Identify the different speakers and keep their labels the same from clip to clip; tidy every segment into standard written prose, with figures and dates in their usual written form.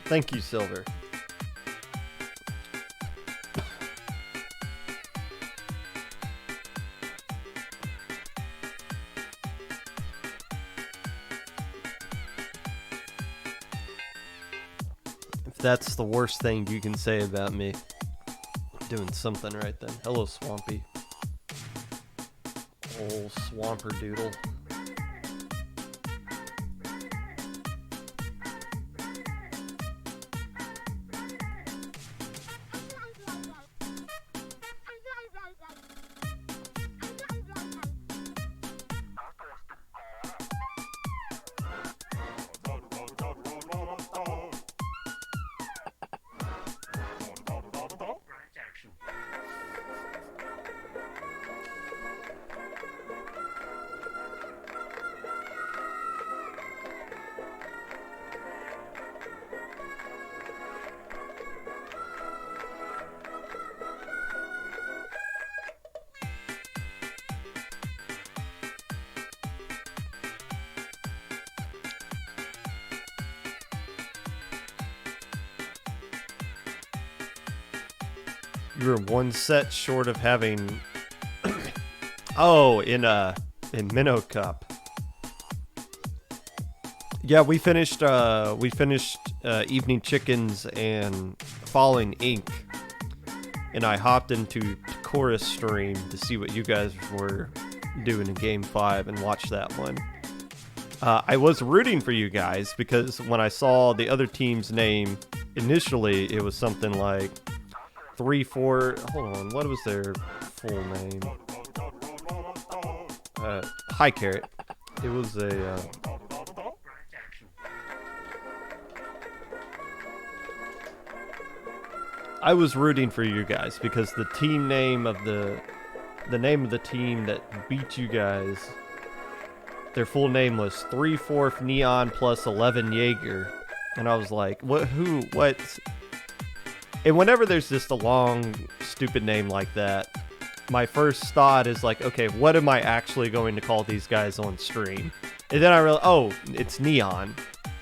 Speaker 1: Thank you, Silver. If that's the worst thing you can say about me, I'm doing something right then. Hello, Swampy. Old Swamper Doodle. You were one set short of having in Minnow Cup. Yeah, we finished Evening Chickens and Falling Ink, and I hopped into Chorus stream to see what you guys were doing in Game 5 and watched that one. I was rooting for you guys because when I saw the other team's name initially, it was something like 3-4. Hold on, what was their full name? Hi, Carrot. It was a. I was rooting for you guys because the team name of the name of the team that beat you guys, their full name was 3/4 Neon plus 11 Jaeger, and I was like, what? Who? What? And whenever there's just a long, stupid name like that, my first thought is like, okay, what am I actually going to call these guys on stream? And then I realized, oh, it's Neon.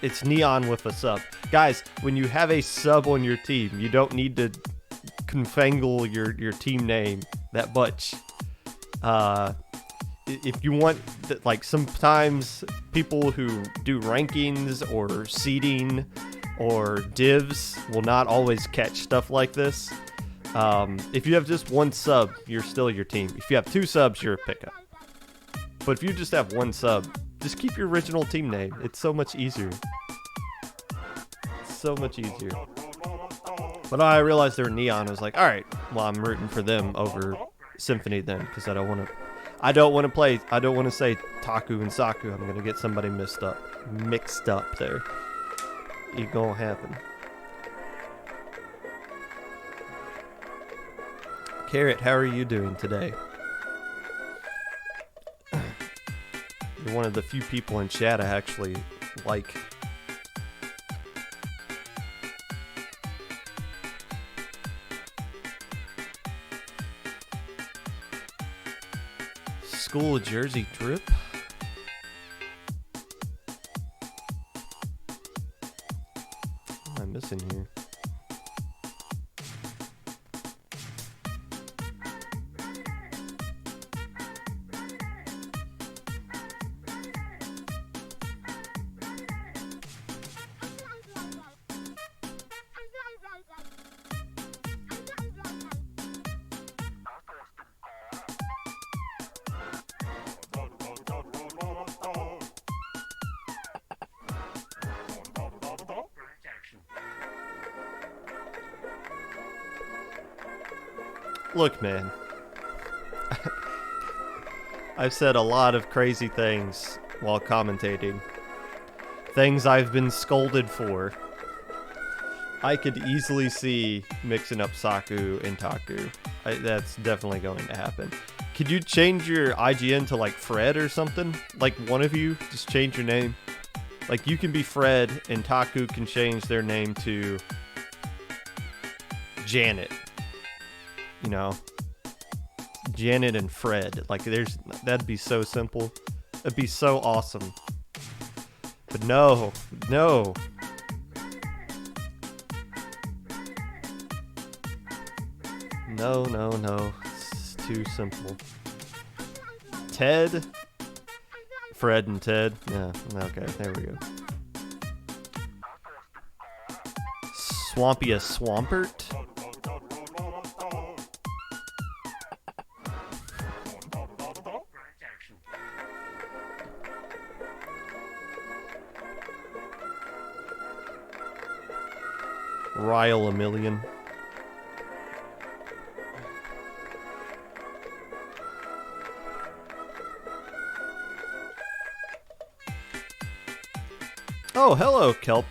Speaker 1: It's Neon with a sub. Guys, when you have a sub on your team, you don't need to confangle your team name that much. If you want, like, sometimes people who do rankings or seeding or divs will not always catch stuff like this. If you have just one sub, you're still your team. If you have two subs, you're a pickup. But if you just have one sub, just keep your original team name. It's so much easier. So much easier. But I realized they were Neon. I was like, all right, well, I'm rooting for them over Symphony then, because I don't want to say Taku and Saku. I'm gonna get somebody mixed up there. It gonna happen. Carrot, how are you doing today? You're one of the few people in chat I actually like. School of Jersey trip? What am I missing here? Look, man. I've said a lot of crazy things while commentating. Things I've been scolded for. I could easily see mixing up Saku and Taku. That's definitely going to happen. Could you change your IGN to like Fred or something? Like one of you, just change your name. Like you can be Fred and Taku can change their name to Janet. You know, Janet and Fred. Like that'd be so simple. That'd be so awesome. But no. No, no, no. It's too simple. Ted? Fred and Ted? Yeah, okay, there we go. Swampy a Swampert? Ryle a Million. Oh, hello, Kelp.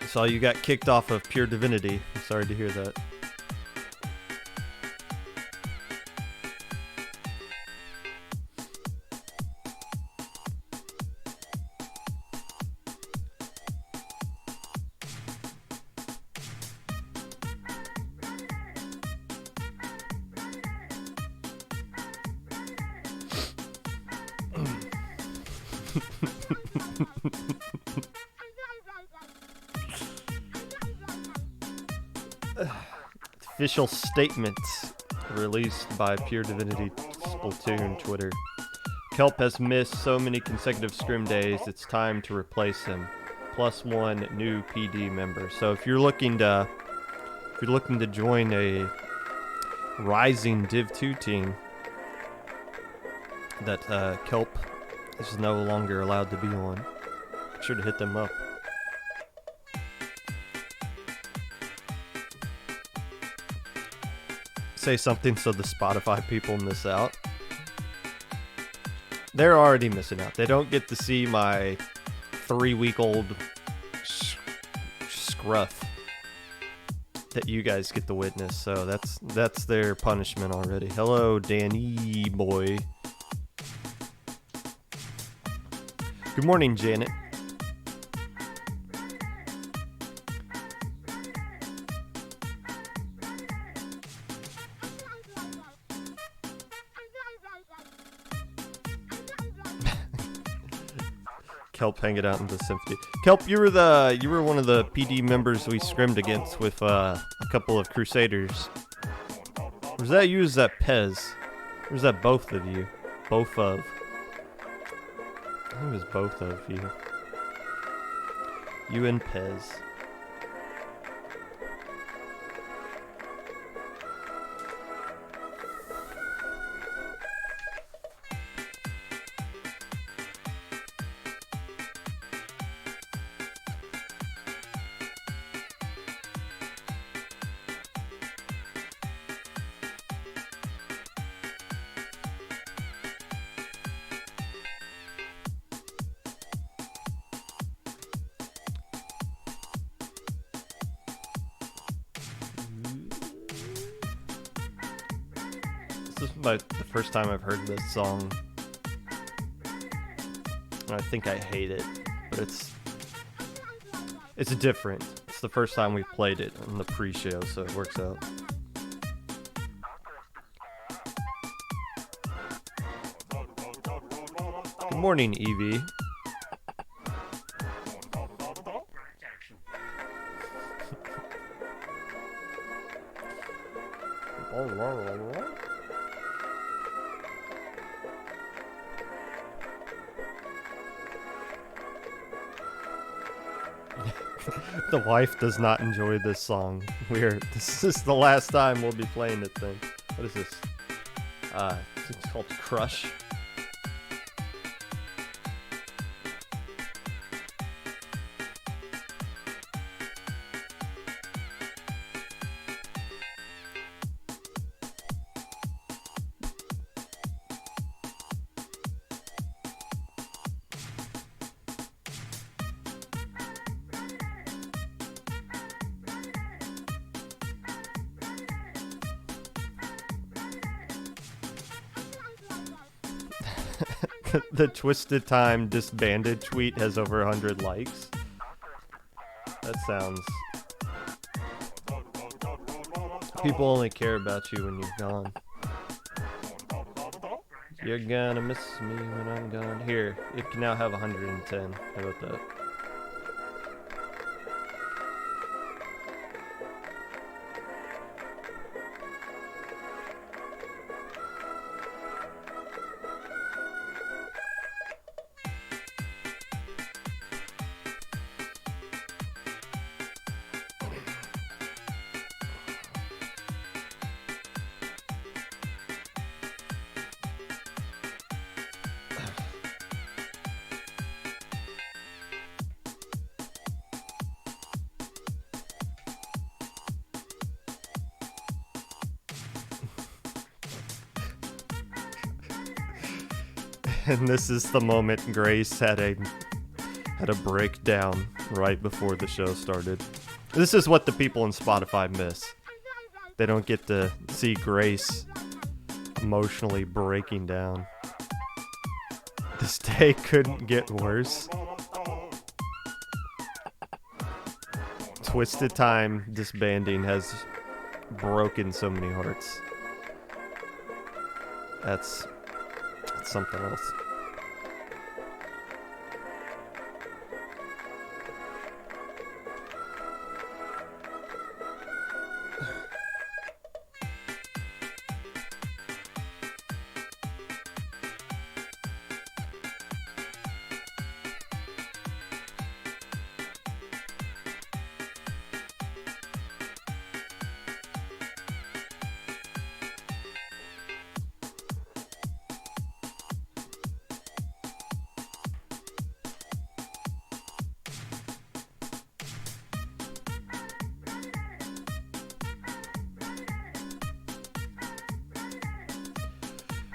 Speaker 1: Saw you got kicked off of Pure Divinity. I'm sorry to hear that. Official statements released by Pure Divinity Splatoon Twitter. Kelp has missed so many consecutive scrim days, it's time to replace him. +1 new PD member. So if you're looking to join a rising Div 2 team that Kelp is no longer allowed to be on, be sure to hit them up. Say something so the Spotify people miss out. They're already missing out. They don't get to see my 3-week-old scruff that you guys get to witness. So that's their punishment already. Hello, Danny boy. Good morning, Janet. Kelp hanging out in the symphony. Kelp, you were one of the PD members we scrimmed against with a couple of Crusaders. Was that you or was that Pez? Or was that both of you? Both of. I think it was both of you. You and Pez. This is the first time I've heard this song. And I think I hate it, but it's different. It's the first time we've played it in the pre-show, so it works out. Good morning, Evie. The wife does not enjoy this song. This is the last time we'll be playing it then. What is this? It's called Crush. The Twisted Time disbanded tweet has over 100 likes. That sounds... People only care about you when you're gone. You're gonna miss me when I'm gone. Here, it can now have 110. How about that? And this is the moment Grace had a breakdown right before the show started. This is what the people in Spotify miss. They don't get to see Grace emotionally breaking down. This day couldn't get worse. Twisted Time disbanding has broken so many hearts. That's something else.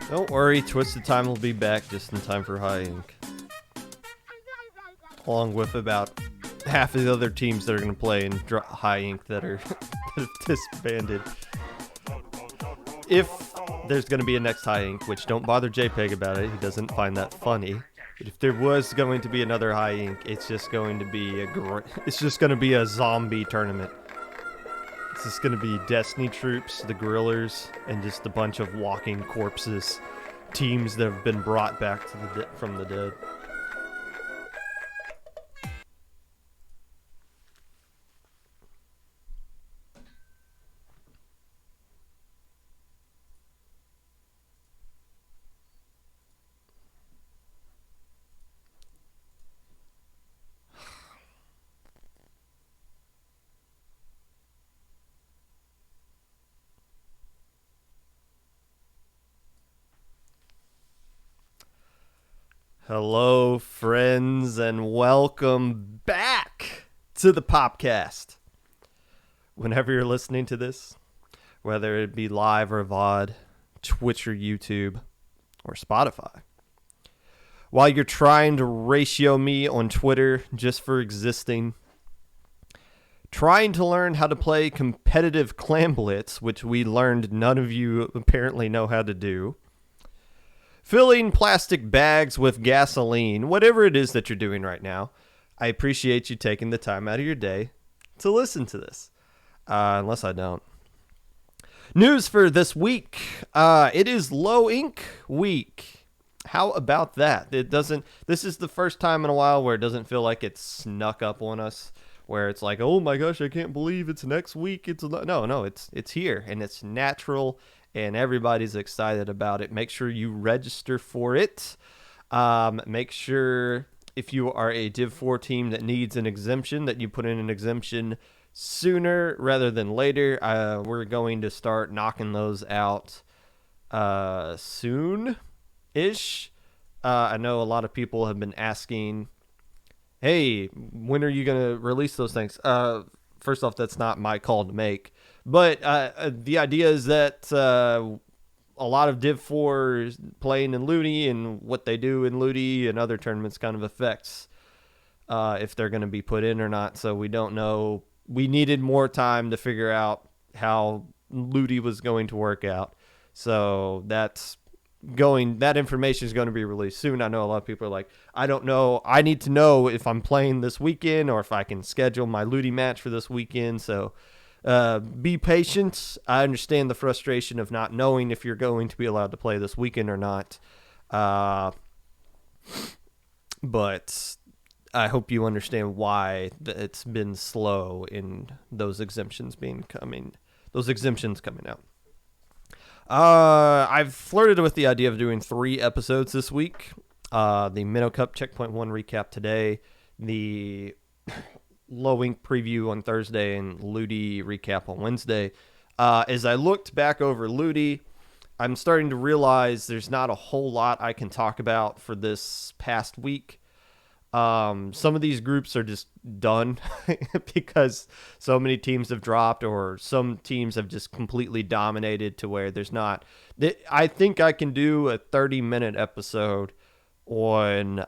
Speaker 1: Don't worry, Twisted Time will be back just in time for High Ink. Along with about half of the other teams that are going to play in High Ink that are that have disbanded. If there's going to be a next High Ink, which don't bother JPEG about it, he doesn't find that funny. But if there was going to be another High Ink, it's just going to be a zombie tournament. It's just going to be Destiny troops, the Grillers, and just a bunch of walking corpses. Teams that have been brought back to from the dead. Hello, friends, and welcome back to the Popcast. Whenever you're listening to this, whether it be live or VOD, Twitch or YouTube, or Spotify, while you're trying to ratio me on Twitter just for existing, trying to learn how to play competitive Clan Blitz, which we learned none of you apparently know how to do, filling plastic bags with gasoline, whatever it is that you're doing right now, I appreciate you taking the time out of your day to listen to this. Unless I don't. News for this week. It is Low Ink week. How about that? This is the first time in a while where it doesn't feel like it's snuck up on us, where it's like, oh my gosh, I can't believe it's next week. It's here, and it's natural, and everybody's excited about it. Make sure you register for it. Make sure if you are a Div 4 team that needs an exemption, that you put in an exemption sooner rather than later. We're going to start knocking those out soon-ish. I know a lot of people have been asking, hey, when are you going to release those things? First off, that's not my call to make. But the idea is that a lot of Div 4 playing in Ludi and what they do in Ludi and other tournaments kind of affects if they're going to be put in or not. So we don't know. We needed more time to figure out how Ludi was going to work out. So that information is going to be released soon. I know a lot of people are like, I don't know. I need to know if I'm playing this weekend or if I can schedule my Ludi match for this weekend. So be patient. I understand the frustration of not knowing if you're going to be allowed to play this weekend or not. But I hope you understand why it's been slow in those exemptions coming out. I've flirted with the idea of doing 3 episodes this week. The Minnow Cup Checkpoint 1 recap today, the Low Ink preview on Thursday, and Ludi recap on Wednesday. As I looked back over Ludi, I'm starting to realize there's not a whole lot I can talk about for this past week. Some of these groups are just done because so many teams have dropped, or some teams have just completely dominated to where there's not. I think I can do a 30-minute episode on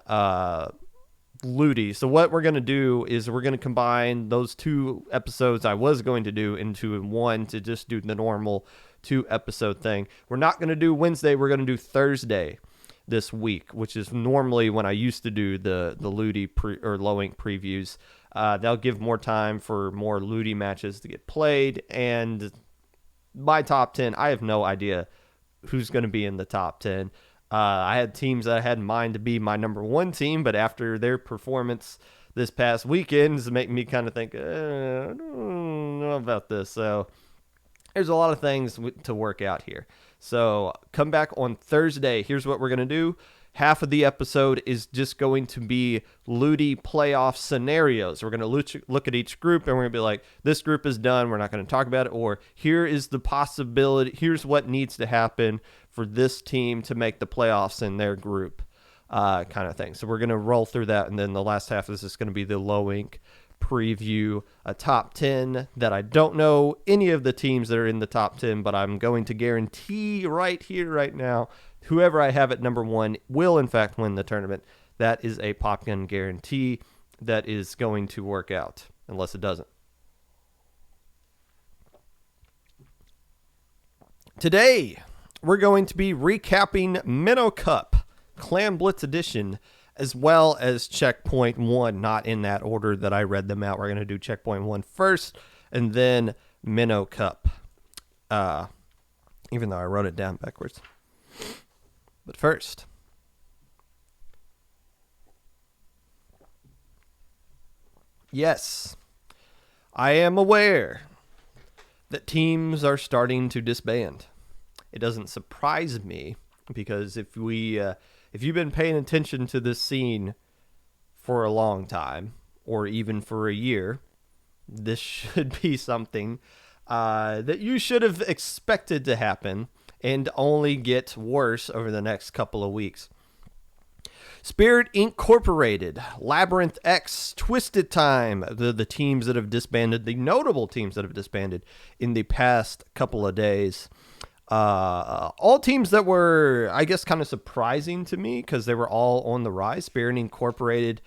Speaker 1: Ludi. So what we're going to do is we're going to combine those 2 episodes I was going to do into one to just do the normal 2-episode thing. We're not going to do Wednesday. We're going to do Thursday this week, which is normally when I used to do the Ludi or low ink previews. That'll give more time for more Ludi matches to get played. And my top 10, I have no idea who's going to be in the top 10. I had teams that I had in mind to be my number 1 team, but after their performance this past weekend, it's making me kind of think, I don't know about this. So there's a lot of things to work out here. So come back on Thursday. Here's what we're going to do. Half of the episode is just going to be Ludi playoff scenarios. We're going to look at each group and we're going to be like, this group is done. We're not going to talk about it. Or here is the possibility. Here's what needs to happen for this team to make the playoffs in their group, kind of thing. So we're going to roll through that. And then the last half is just going to be the low ink preview, a top 10 that I don't know any of the teams that are in the top 10, but I'm going to guarantee right here, right now, whoever I have at number 1 will in fact win the tournament. That is a Popgun guarantee that is going to work out, unless it doesn't. Today, we're going to be recapping Minnow Cup, Clan Blitz Edition, as well as Checkpoint 1, not in that order that I read them out. We're going to do Checkpoint 1 first, and then Minnow Cup, even though I wrote it down backwards. But first, yes, I am aware that teams are starting to disband. It doesn't surprise me because if you've been paying attention to this scene for a long time, or even for a year, this should be something that you should have expected to happen and only get worse over the next couple of weeks. Spirit Incorporated, Labyrinth X, Twisted Time, the teams that have disbanded, the notable teams that have disbanded in the past couple of days. All teams that were, I guess, kind of surprising to me because they were all on the rise. Spirit Incorporated,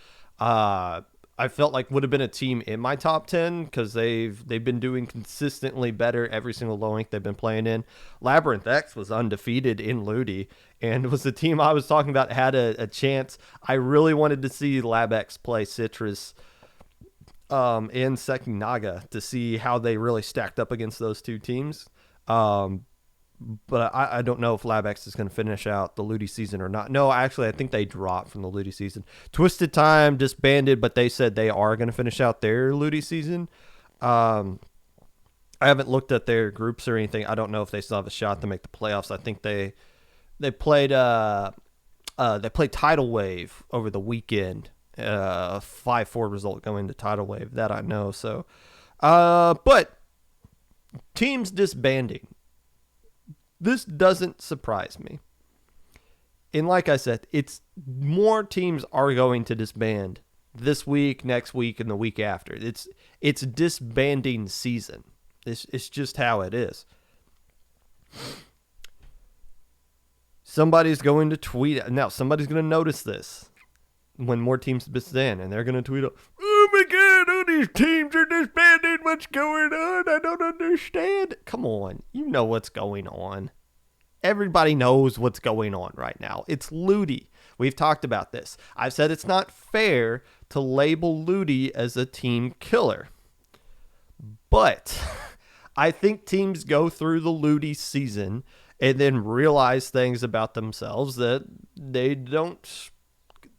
Speaker 1: I felt like would have been a team in my top 10 because they've been doing consistently better every single low ink they've been playing in. Labyrinth X was undefeated in Ludi and was the team I was talking about had a chance. I really wanted to see Lab X play Citrus and Sekinaga to see how they really stacked up against those two teams. But I don't know if LabX is going to finish out the Ludi season or not. No, actually, I think they dropped from the Ludi season. Twisted Time disbanded, but they said they are going to finish out their Ludi season. I haven't looked at their groups or anything. I don't know if they still have a shot to make the playoffs. I think they played Tidal Wave over the weekend. 5-4 result going to Tidal Wave. That I know. So, but teams disbanding. This doesn't surprise me. And like I said, it's more teams are going to disband this week, next week, and the week after. It's disbanding season. It's just how it is. Somebody's going to tweet. Now, somebody's going to notice this when more teams disband, and they're going to tweet, "Oh my God, all these teams are disbanding. What's going on? I don't understand." Come on. You know what's going on. Everybody knows what's going on right now. It's Ludi. We've talked about this. I've said it's not fair to label Ludi as a team killer. But I think teams go through the Ludi season and then realize things about themselves that they don't...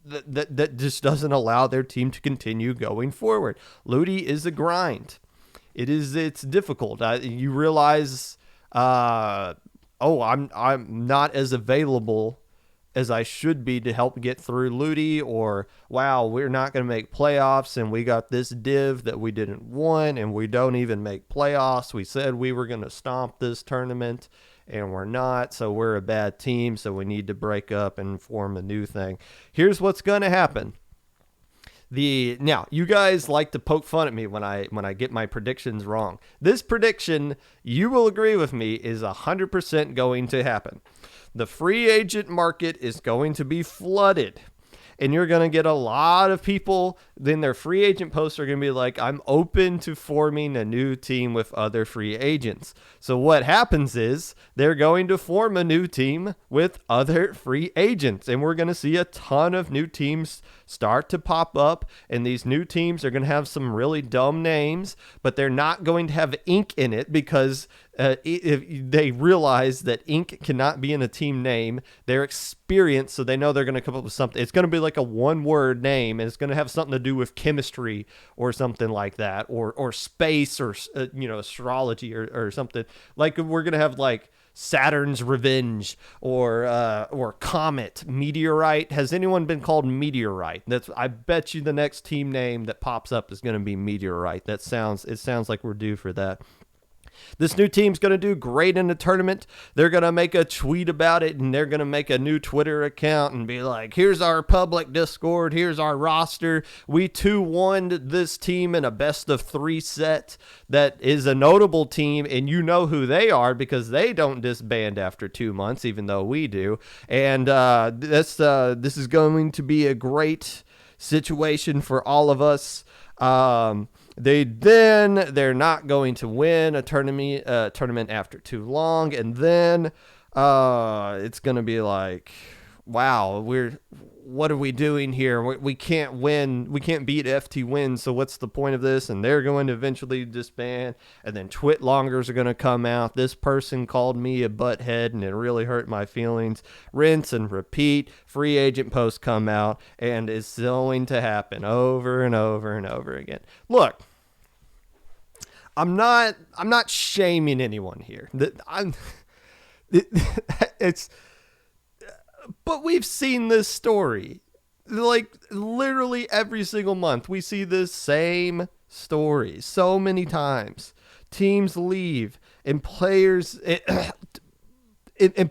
Speaker 1: That just doesn't allow their team to continue going forward. Ludi is a grind. It's difficult. You realize, I'm not as available as I should be to help get through Ludi, or wow, we're not going to make playoffs and we got this div that we didn't want and we don't even make playoffs. We said we were going to stomp this tournament and we're not, so we're a bad team, so we need to break up and form a new thing. Here's what's going to happen. Now you guys like to poke fun at me when I get my predictions wrong. This prediction, you will agree with me, is 100% going to happen. The free agent market is going to be flooded. And you're going to get a lot of people, then their free agent posts are going to be like, I'm open to forming a new team with other free agents. So what happens is they're going to form a new team with other free agents. And we're going to see a ton of new teams start to pop up. And these new teams are going to have some really dumb names, but they're not going to have ink in it because if they realize that ink cannot be in a team name. They're experienced, so they know they're going to come up with something. It's going to be like a one-word name, and it's going to have something to do with chemistry or something like that, or space, or astrology, or something. Like we're going to have like Saturn's Revenge, or Comet, Meteorite. Has anyone been called Meteorite? I bet you the next team name that pops up is going to be Meteorite. It sounds like we're due for that. This new team's going to do great in the tournament. They're going to make a tweet about it, and they're going to make a new Twitter account and be like, here's our public Discord. Here's our roster. We 2-1 this team in a best-of-3 set that is a notable team, and you know who they are because they don't disband after 2 months, even though we do. And this is going to be a great situation for all of us. They're not going to win a tournament after too long, and then it's going to be like, wow, what are we doing here? We can't win. We can't beat FT Win, so what's the point of this? And they're going to eventually disband, and then Twitlongers are going to come out. This person called me a butthead, and it really hurt my feelings. Rinse and repeat. Free agent posts come out, and it's going to happen over and over and over again. Look, I'm not shaming anyone here. But we've seen this story. Like, literally every single month, we see this same story so many times. Teams leave, and players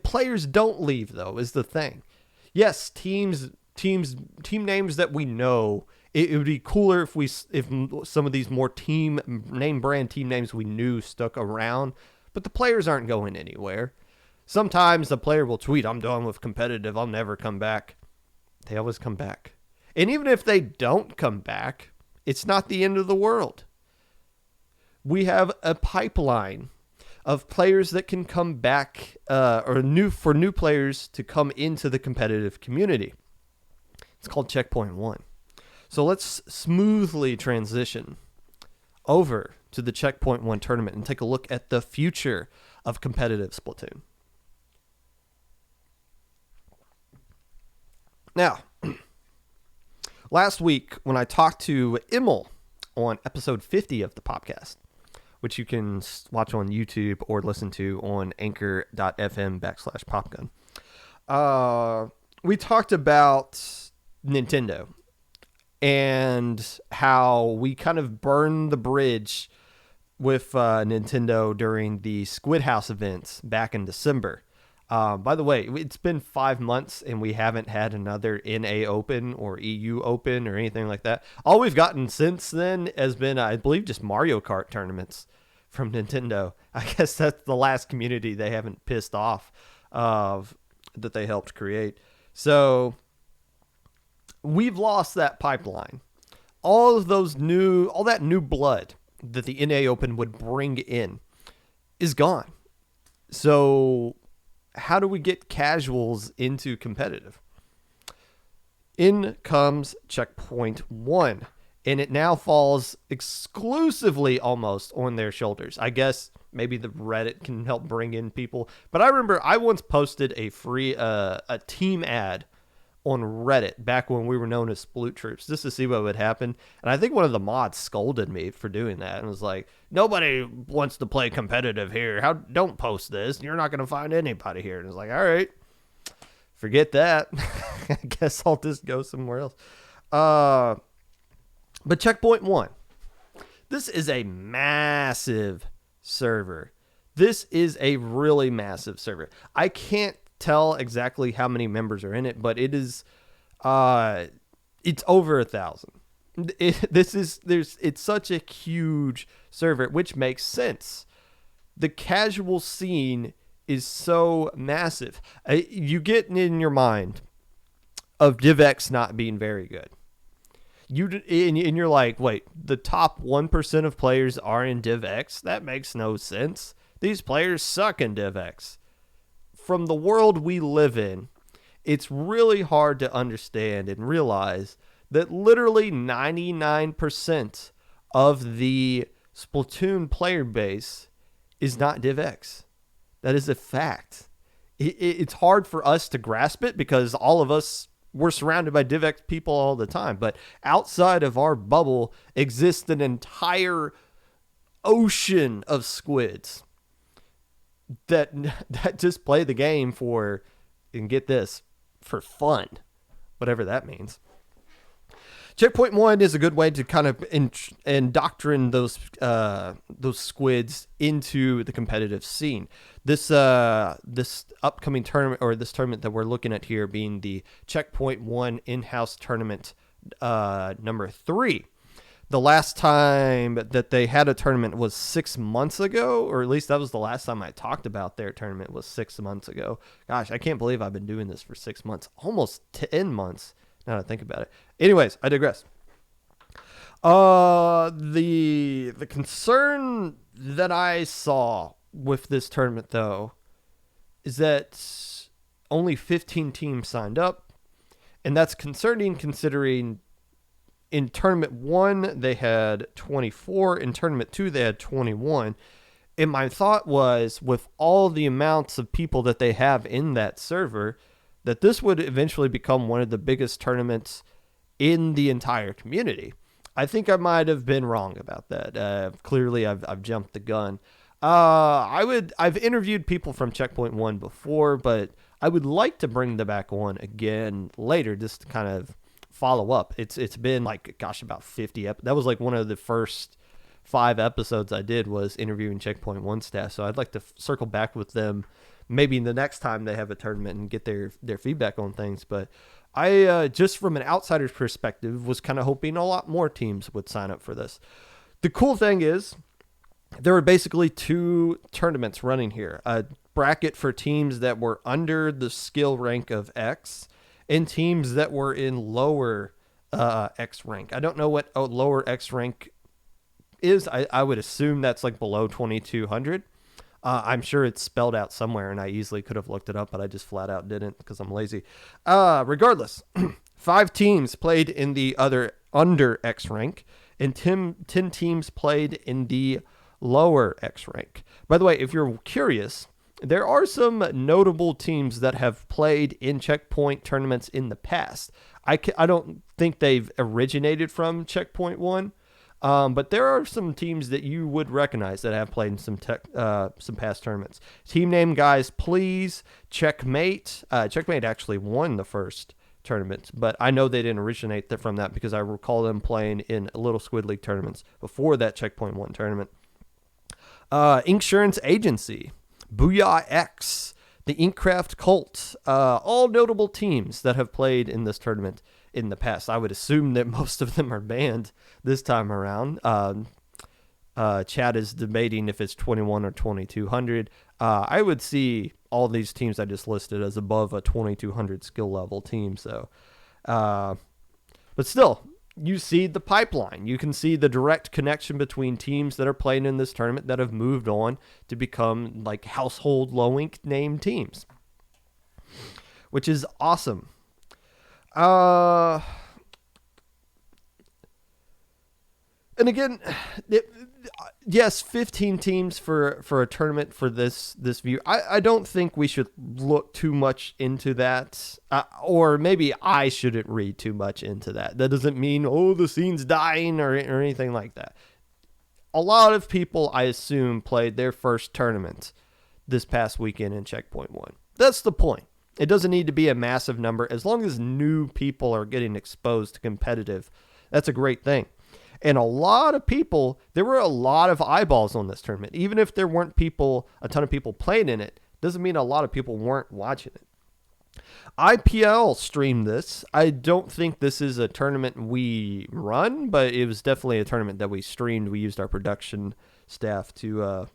Speaker 1: players don't leave, though, is the thing. Yes, team names that we know. It would be cooler if some of these more name brand team names we knew stuck around, but the players aren't going anywhere. Sometimes the player will tweet, I'm done with competitive, I'll never come back. They always come back. And even if they don't come back, it's not the end of the world. We have a pipeline of players that can come back, for new players to come into the competitive community. It's called Checkpoint 1. So let's smoothly transition over to the Checkpoint 1 tournament and take a look at the future of competitive Splatoon. Now, last week when I talked to Immel on episode 50 of the Popcast, which you can watch on YouTube or listen to on anchor.fm/popgun, we talked about Nintendo and how we kind of burned the bridge with Nintendo during the Squid House events back in December. By the way, it's been 5 months and we haven't had another NA Open or EU Open or anything like that. All we've gotten since then has been, I believe, just Mario Kart tournaments from Nintendo. I guess that's the last community they haven't pissed off that they helped create. So we've lost that pipeline. All that new blood that the NA Open would bring in is gone. So how do we get casuals into competitive? In comes Checkpoint 1, and it now falls exclusively almost on their shoulders. I guess maybe the Reddit can help bring in people, but I remember I once posted a free a team ad on Reddit back when we were known as Sploot Troops, just to see what would happen. And I think one of the mods scolded me for doing that and was like, nobody wants to play competitive here. Don't post this. You're not going to find anybody here. And it's like, all right, forget that. I guess I'll just go somewhere else. But Checkpoint 1, this is a massive server. This is a really massive server. I can't tell exactly how many members are in it, but it is it's over 1,000. It's such a huge server, which makes sense. The casual scene is so massive. You get in your mind of DivX not being very good. And you're like, wait, the top 1% of players are in DivX? That makes no sense. These players suck in DivX. From the world we live in, it's really hard to understand and realize that literally 99% of the Splatoon player base is not DivX. That is a fact. It's hard for us to grasp it because all of us, we're surrounded by DivX people all the time. But outside of our bubble exists an entire ocean of squids that just play the game for, and get this, for fun, whatever that means. Checkpoint 1 is a good way to kind of indoctrinate those squids into the competitive scene. This upcoming tournament, or this tournament that we're looking at here, being the Checkpoint 1 in-house tournament number 3. The last time that they had a tournament was 6 months ago, or at least that was the last time I talked about their tournament, was 6 months ago. Gosh, I can't believe I've been doing this for 6 months, almost 10 months. Now that I think about it. Anyways, I digress. The concern that I saw with this tournament, though, is that only 15 teams signed up, and that's concerning considering in Tournament 1 they had 24, in Tournament 2 they had 21, and my thought was, with all the amounts of people that they have in that server, that this would eventually become one of the biggest tournaments in the entire community. I think I might have been wrong about that. Clearly, I've jumped the gun. I've interviewed people from Checkpoint 1 before, but I would like to bring them back on again later, just to kind of follow up. It's been like, gosh, about 50. That was like one of the first 5 episodes I did, was interviewing Checkpoint 1 staff. So I'd like to circle back with them maybe the next time they have a tournament and get their feedback on things. But I, just from an outsider's perspective, was kind of hoping a lot more teams would sign up for this. The cool thing is there were basically 2 tournaments running here. A bracket for teams that were under the skill rank of X and teams that were in lower X rank. I don't know what lower X rank is. I would assume that's like below 2200. I'm sure it's spelled out somewhere, and I easily could have looked it up, but I just flat out didn't because I'm lazy. Regardless, 5 teams played in the other under X rank, and 10 teams played in the lower X rank. By the way, if you're curious, there are some notable teams that have played in Checkpoint tournaments in the past. I don't think they've originated from Checkpoint 1. But there are some teams that you would recognize that have played in some past tournaments. Team name, guys, please. Checkmate. Checkmate actually won the first tournament, but I know they didn't originate from that because I recall them playing in Little Squid League tournaments before that Checkpoint 1 tournament. Insurance Agency, Booyah X, the Inkcraft Cult, all notable teams that have played in this tournament in the past. I would assume that most of them are banned this time around. Chad is debating if it's 21 or 2200. I would see all these teams I just listed as above a 2200 skill level team. So, but still, you see the pipeline. You can see the direct connection between teams that are playing in this tournament that have moved on to become like household low ink name teams, which is awesome. And again, yes, 15 teams for a tournament for this view. I don't think we should look too much into that, or maybe I shouldn't read too much into that. That doesn't mean, oh, the scene's dying or anything like that. A lot of people, I assume, played their first tournament this past weekend in Checkpoint 1. That's the point. It doesn't need to be a massive number. As long as new people are getting exposed to competitive, that's a great thing. And a lot of people, there were a lot of eyeballs on this tournament. Even if there weren't a ton of people playing in it, doesn't mean a lot of people weren't watching it. IPL streamed this. I don't think this is a tournament we run, but it was definitely a tournament that we streamed. We used our production staff to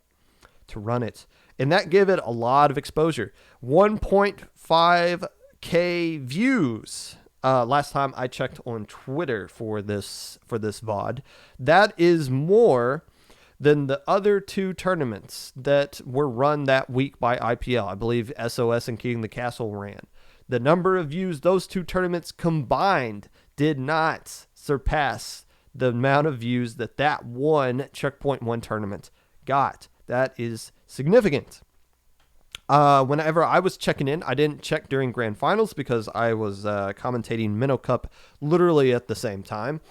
Speaker 1: run it, and that gave it a lot of exposure. 1.5K views. Last time I checked on Twitter for this VOD. That is more than the other two tournaments that were run that week by IPL. I believe SOS and King of the Castle ran. The number of views those two tournaments combined did not surpass the amount of views that one Checkpoint 1 tournament got. That is significant. Whenever I was checking in, I didn't check during grand finals because I was commentating Minnow Cup literally at the same time.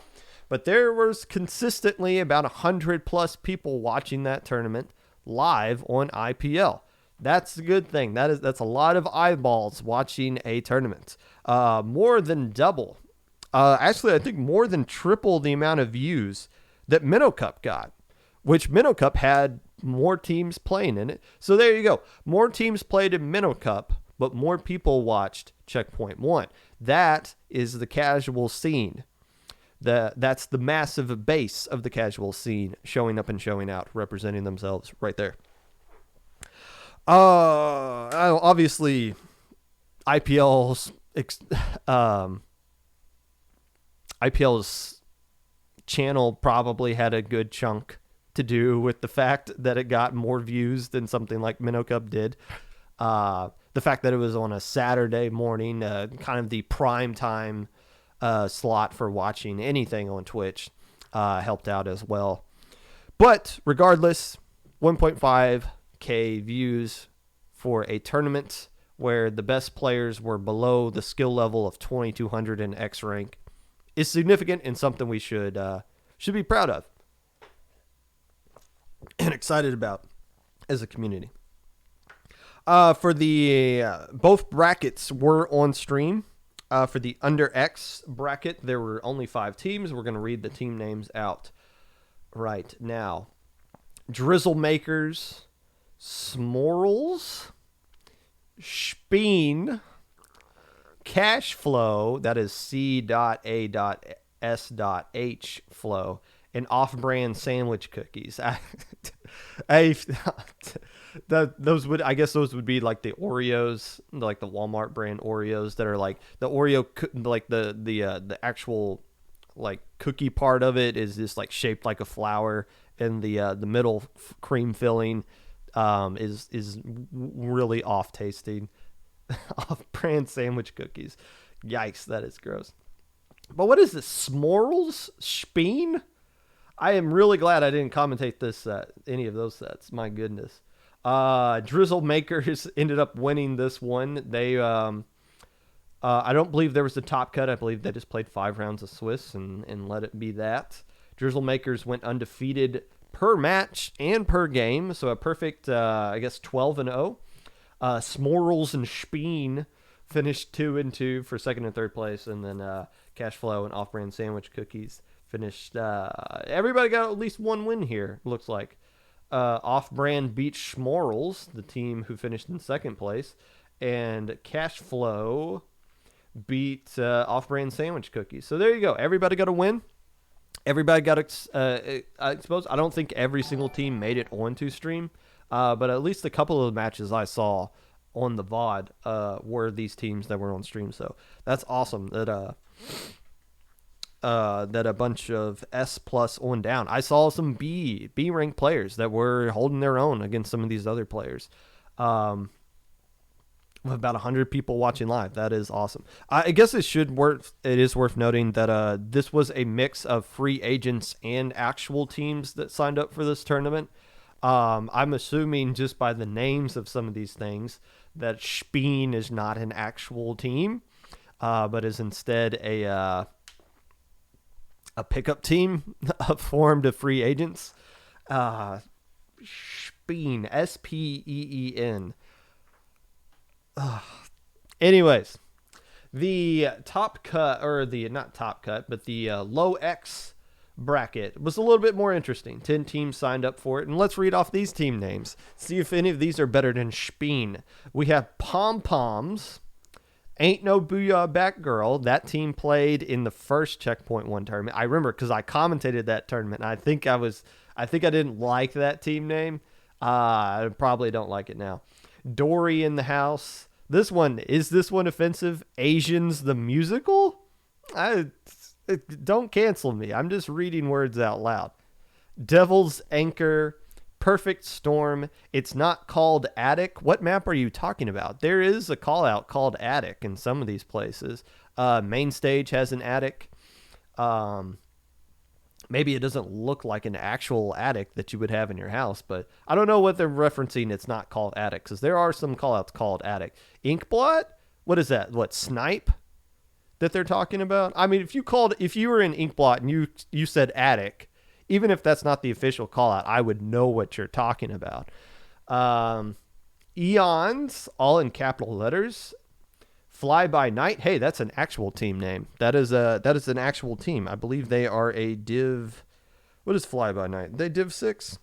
Speaker 1: But there was consistently about 100 plus people watching that tournament live on IPL. That's a good thing. That's a lot of eyeballs watching a tournament. More than double. Actually, I think more than triple the amount of views that Minnow Cup got, which Minnow Cup had more teams playing in it. So there you go. More teams played in Minnow Cup, but more people watched Checkpoint 1. That is the casual scene. That's the massive base of the casual scene showing up and showing out, representing themselves right there. Obviously, IPL's channel probably had a good chunk to do with the fact that it got more views than something like Minnow Cup did. The fact that it was on a Saturday morning, kind of the prime time slot for watching anything on Twitch, helped out as well. But regardless, 1.5K views for a tournament where the best players were below the skill level of 2200 in X rank is significant and something we should be proud of and excited about as a community. For the both brackets were on stream. For the under X bracket, there were only 5 teams. We're going to read the team names out right now. Drizzle Makers, Smorls, Speen, Cash Flow, that is C.A.S.H Flow, and Off-Brand Sandwich Cookies. Those would be like the Oreos, like the Walmart brand Oreos that are like the Oreo, like the actual like cookie part of it is just like shaped like a flower, and the middle cream filling is really off tasting. Off-brand sandwich cookies. Yikes, that is gross. But what is this? Smorls? Speen? I am really glad I didn't commentate this any of those sets. My goodness. Drizzle Makers ended up winning this one. They I don't believe there was a top cut. I believe they just played 5 rounds of Swiss and let it be that. Drizzle Makers went undefeated per match and per game, so a perfect 12-0. Smorls and Speen finished 2-2 for second and third place, and then Cash Flow and Off-Brand Sandwich Cookies finished. Everybody got at least one win here, looks like. Off-Brand beat Smorls, the team who finished in second place, and Cash Flow beat Off-Brand Sandwich Cookies. So there you go. Everybody got a win. Everybody got exposed. I don't think every single team made it onto stream, but at least a couple of the matches I saw on the VOD were these teams that were on stream. So that's awesome that a bunch of S plus on down. I saw some B rank players that were holding their own against some of these other players. With about 100 people watching live. That is awesome. I guess it is worth noting that this was a mix of free agents and actual teams that signed up for this tournament. I'm assuming just by the names of some of these things that Speen is not an actual team, but is instead a pickup team formed of free agents. Speen, Speen. Anyways, the top cut, or the not top cut, but the low X bracket was a little bit more interesting. 10 teams signed up for it, and let's read off these team names. See if any of these are better than Speen. We have Pom Poms, Ain't No Booyah Back Girl. That team played in the first Checkpoint 1 tournament. I remember because I commentated that tournament. And I think I didn't like that team name. I probably don't like it now. Dory in the house. Is this one offensive? Asians the musical? Don't cancel me. I'm just reading words out loud. Devil's Anchor, Perfect Storm. It's not called Attic. What map are you talking about? There is a call out called Attic in some of these places. Main stage has an attic. Maybe it doesn't look like an actual attic that you would have in your house, but I don't know what they're referencing. It's not called Attic because there are some call outs called Attic. Inkblot? What is that? What, Snipe that they're talking about? I mean, if you were in Inkblot and you said Attic, even if that's not the official call out, I would know what you're talking about. Eons, all in capital letters. Fly by Night. Hey, that's an actual team name. That is an actual team. I believe they are a Div. What is Fly by Night? They Div 6?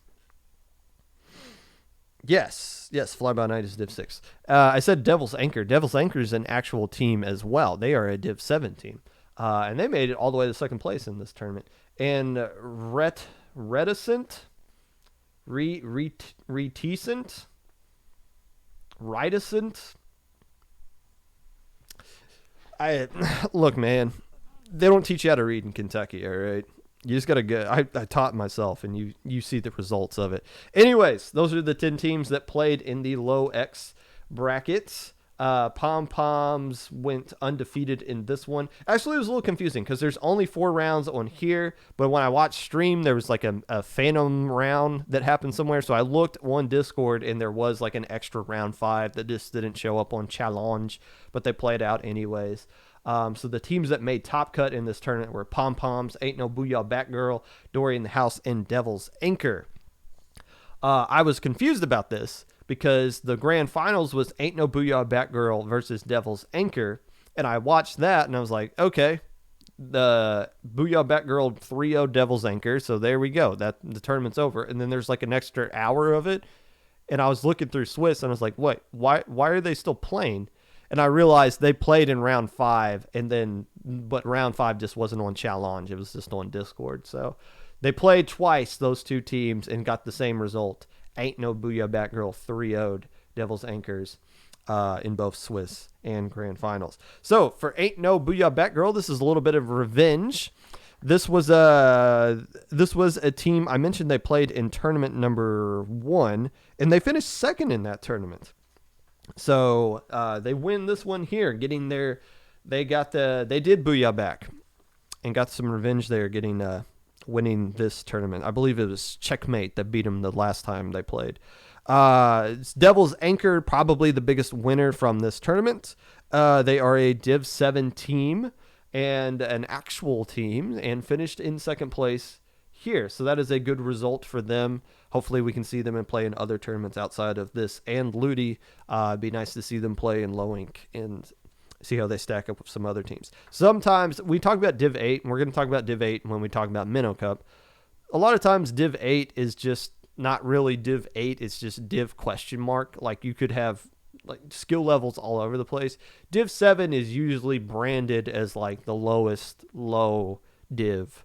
Speaker 1: Yes, Fly by Night is Div 6. I said Devil's Anchor. Devil's Anchor is an actual team as well. They are a Div 7 team. And they made it all the way to second place in this tournament. And reticent, reticent, look, man, they don't teach you how to read in Kentucky, all right? You just got to go. I taught myself, and you see the results of it. Anyways, those are the 10 teams that played in the low X brackets. Pom Poms went undefeated in this one. Actually, it was a little confusing because there's only 4 rounds on here, but when I watched stream, there was like a phantom round that happened somewhere. So I looked on Discord, and there was like an extra round 5 that just didn't show up on challenge, but they played out anyways. So the teams that made top cut in this tournament were Pom Poms, Ain't No Booyah Batgirl, Dory in the House, and Devil's Anchor. I was confused about this because the grand finals was Ain't No Booyah Batgirl versus Devil's Anchor, and I watched that and I was like, okay, the Booyah Batgirl 3-0 Devil's Anchor, so there we go. That the tournament's over, and then there's like an extra hour of it, and I was looking through Swiss and I was like, wait, why are they still playing? And I realized they played in round 5, but round 5 just wasn't on challenge; it was just on Discord. So they played twice, those two teams, and got the same result. Ain't No Booyah Batgirl 3-0'd Devil's Anchors in both Swiss and Grand Finals. So for Ain't No Booyah Batgirl, this is a little bit of revenge. This was a team I mentioned they played in tournament number 1, and they finished second in that tournament. So they win this one here, they did Booyah back and got some revenge there, winning this tournament. I believe it was Checkmate that beat them the last time they played. Devil's Anchor, probably the biggest winner from this tournament. They are a Div 7 team and an actual team, and finished in second place here. So that is a good result for them. Hopefully we can see them and play in other tournaments outside of this and Ludi. It'd be nice to see them play in low ink and see how they stack up with some other teams. Sometimes we talk about Div 8, and we're going to talk about Div 8 when we talk about Minnow Cup. A lot of times Div 8 is just not really Div 8. It's just Div ? Like you could have like skill levels all over the place. Div 7 is usually branded as like the lowest low div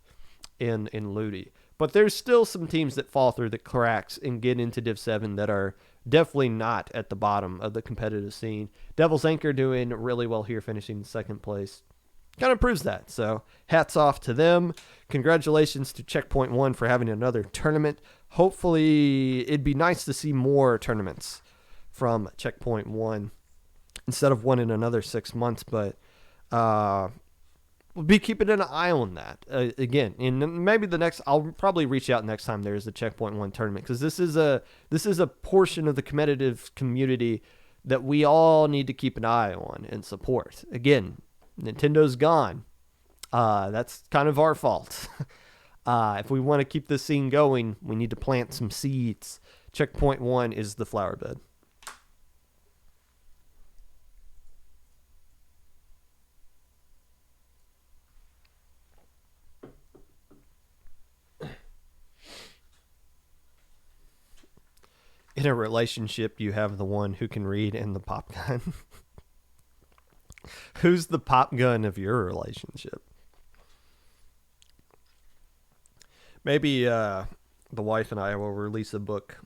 Speaker 1: in Ludi. But there's still some teams that fall through the cracks and get into Div 7 that are definitely not at the bottom of the competitive scene. Devil's Anchor doing really well here, finishing in second place. Kind of proves that. So hats off to them. Congratulations to Checkpoint 1 for having another tournament. Hopefully it'd be nice to see more tournaments from Checkpoint 1 instead of one in another 6 months. But we'll be keeping an eye on that again. And maybe I'll probably reach out next time there's a Checkpoint 1 tournament, because this is a portion of the competitive community that we all need to keep an eye on and support. Again, Nintendo's gone. That's kind of our fault. If we want to keep this scene going, we need to plant some seeds. Checkpoint 1 is the flower bed. In a relationship, you have the one who can read and the pop gun. Who's the pop gun of your relationship? Maybe the wife and I will release a book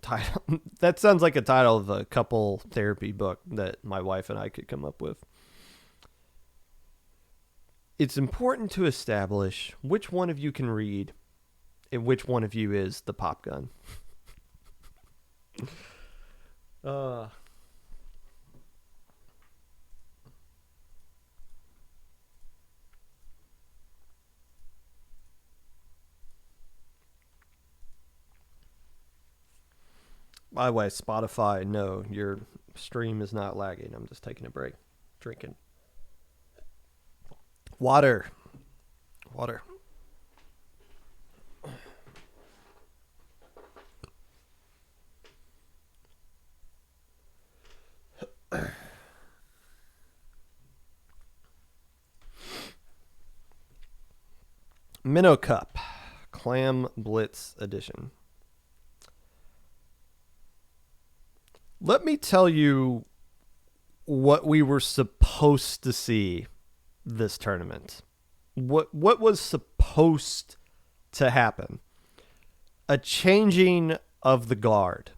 Speaker 1: title. That sounds like a title of a couple therapy book that my wife and I could come up with. It's important to establish which one of you can read and which one of you is the pop gun. By the way, Spotify, no, your stream is not lagging. I'm just taking a break. Drinking. Water. Minnow Cup. Clam Blitz Edition. Let me tell you what we were supposed to see this tournament. What was supposed to happen? A changing of the guard.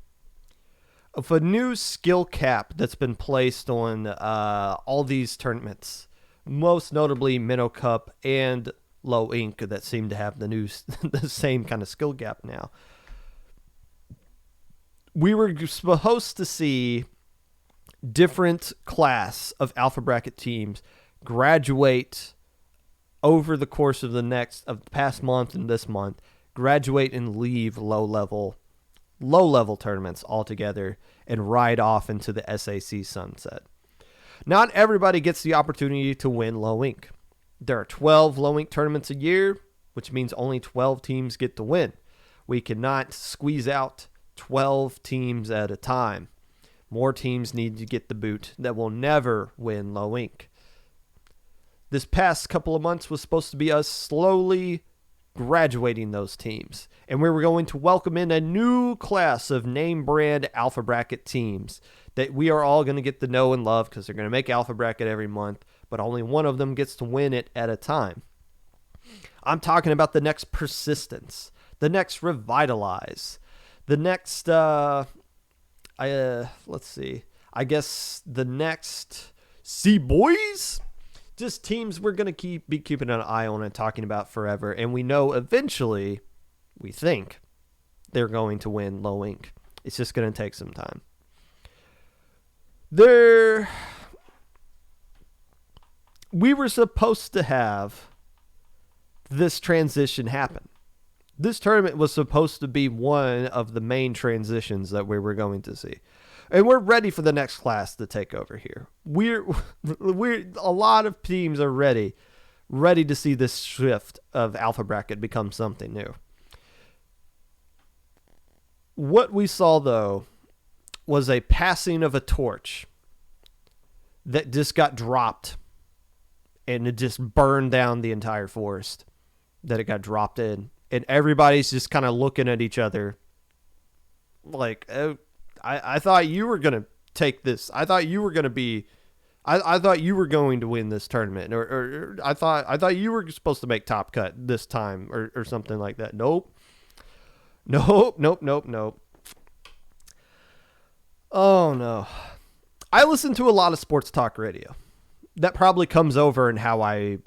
Speaker 1: Of a new skill cap that's been placed on all these tournaments. Most notably Minnow Cup and Low Ink that seem to have the same kind of skill gap now. We were supposed to see different class of alpha bracket teams graduate over the course of the past month and this month, graduate and leave low level tournaments altogether and ride off into the SAC sunset. Not everybody gets the opportunity to win Low Ink. There are 12 Low Ink tournaments a year, which means only 12 teams get to win. We cannot squeeze out 12 teams at a time. More teams need to get the boot that will never win Low Ink. This past couple of months was supposed to be us slowly graduating those teams. And we were going to welcome in a new class of name brand alpha bracket teams that we are all going to get to know and love because they're going to make alpha bracket every month, but only one of them gets to win it at a time. I'm talking about the next Persistence, the next Revitalize, the next, let's see, I guess the next Sea Boys? Just teams we're going to be keeping an eye on and talking about forever. And we know eventually, we think, they're going to win Low Ink. It's just going to take some time. We were supposed to have this transition happen. This tournament was supposed to be one of the main transitions that we were going to see. And we're ready for the next class to take over here. We're a lot of teams are ready to see this shift of alpha bracket become something new. What we saw, though, was a passing of a torch that just got dropped and it just burned down the entire forest that it got dropped in. And everybody's just kind of looking at each other like, oh, I thought you were going to take this. I thought you were going to be, I thought you were going to win this tournament. Or I thought you were supposed to make top cut this time or something like that. Nope. Oh, no. I listen to a lot of sports talk radio. That probably comes over in how I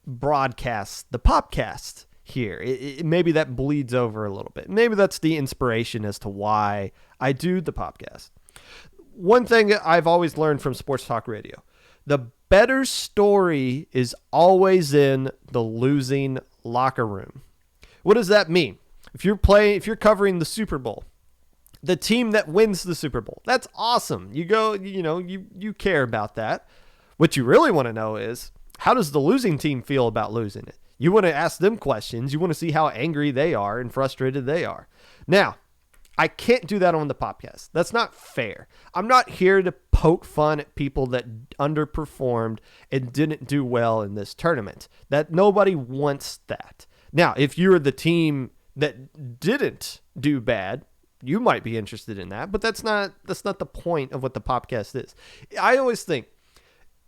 Speaker 1: broadcast the Popcast here. Maybe that bleeds over a little bit. Maybe that's the inspiration as to why I do the Popcast. One thing I've always learned from sports talk radio, the better story is always in the losing locker room. What does that mean? If you're covering the Super Bowl, the team that wins the Super Bowl, that's awesome. You go, you care about that. What you really want to know is, how does the losing team feel about losing it? You want to ask them questions. You want to see how angry they are and frustrated they are. Now, I can't do that on the podcast. That's not fair. I'm not here to poke fun at people that underperformed and didn't do well in this tournament. That nobody wants that. Now, if you're the team that didn't do bad, you might be interested in that, but that's not the point of what the podcast is. I always think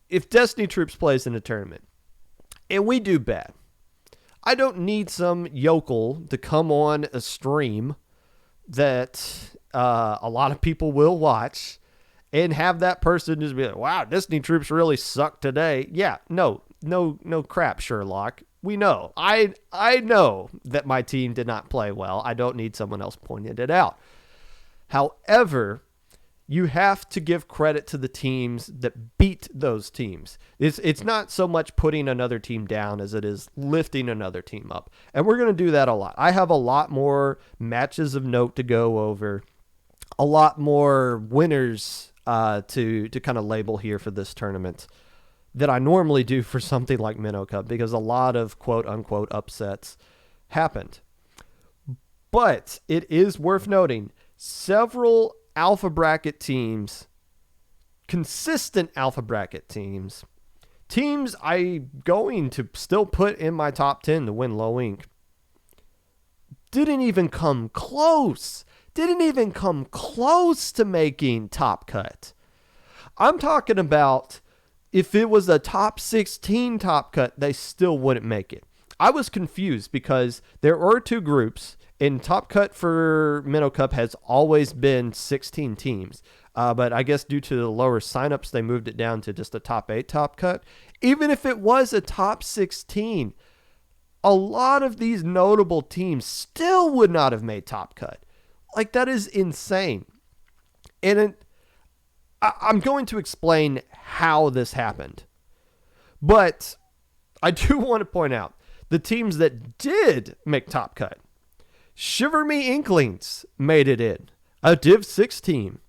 Speaker 1: if Destiny Troops plays in a tournament and we do bad, I don't need some yokel to come on a stream that a lot of people will watch and have that person just be like, wow, Destiny Troops really suck today. Yeah, no crap, Sherlock. We know. I know that my team did not play well. I don't need someone else pointing it out. However, you have to give credit to the teams that beat those teams. It's not so much putting another team down as it is lifting another team up. And we're going to do that a lot. I have a lot more matches of note to go over, a lot more winners to kind of label here for this tournament that I normally do for something like Minnow Cup, because a lot of quote-unquote upsets happened. But it is worth noting, several alpha bracket teams, consistent alpha bracket teams I'm going to still put in my top 10 to win low ink, didn't even come close to making top cut. I'm talking about if it was a top 16 top cut, they still wouldn't make it. I was confused because there were two groups, and top cut for Minnow Cup has always been 16 teams. But I guess due to the lower signups, they moved it down to just a top 8 top cut. Even if it was a top 16, a lot of these notable teams still would not have made top cut. Like, that is insane. And I'm going to explain how this happened. But I do want to point out the teams that did make top cut. Shiver Me Inklings made it in. A Div 6 team.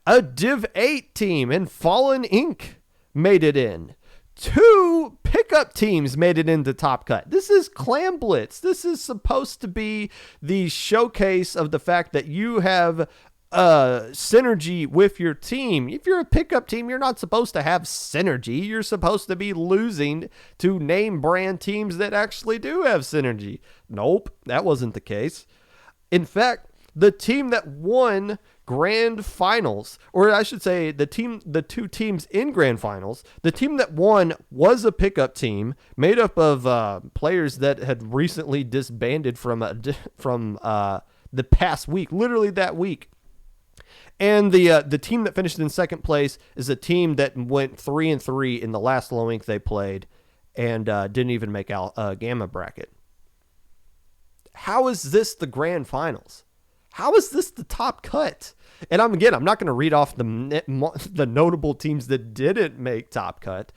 Speaker 1: A Div 8 team and Fallen Inc. made it in. 2 pickup teams made it into Top Cut. This is Clan Blitz. This is supposed to be the showcase of the fact that you have synergy with your team. If you're a pickup team, you're not supposed to have synergy. You're supposed to be losing to name brand teams that actually do have synergy. Nope, that wasn't the case. In fact, the team that won grand finals, or I should say the two teams in grand finals, the team that won was a pickup team made up of players that had recently disbanded from the past week, literally that week. And the team that finished in second place is a team that went 3-3 in the last low ink they played and didn't even make a gamma bracket. How is this the grand finals? How is this the top cut? And I'm not going to read off the notable teams that didn't make top cut,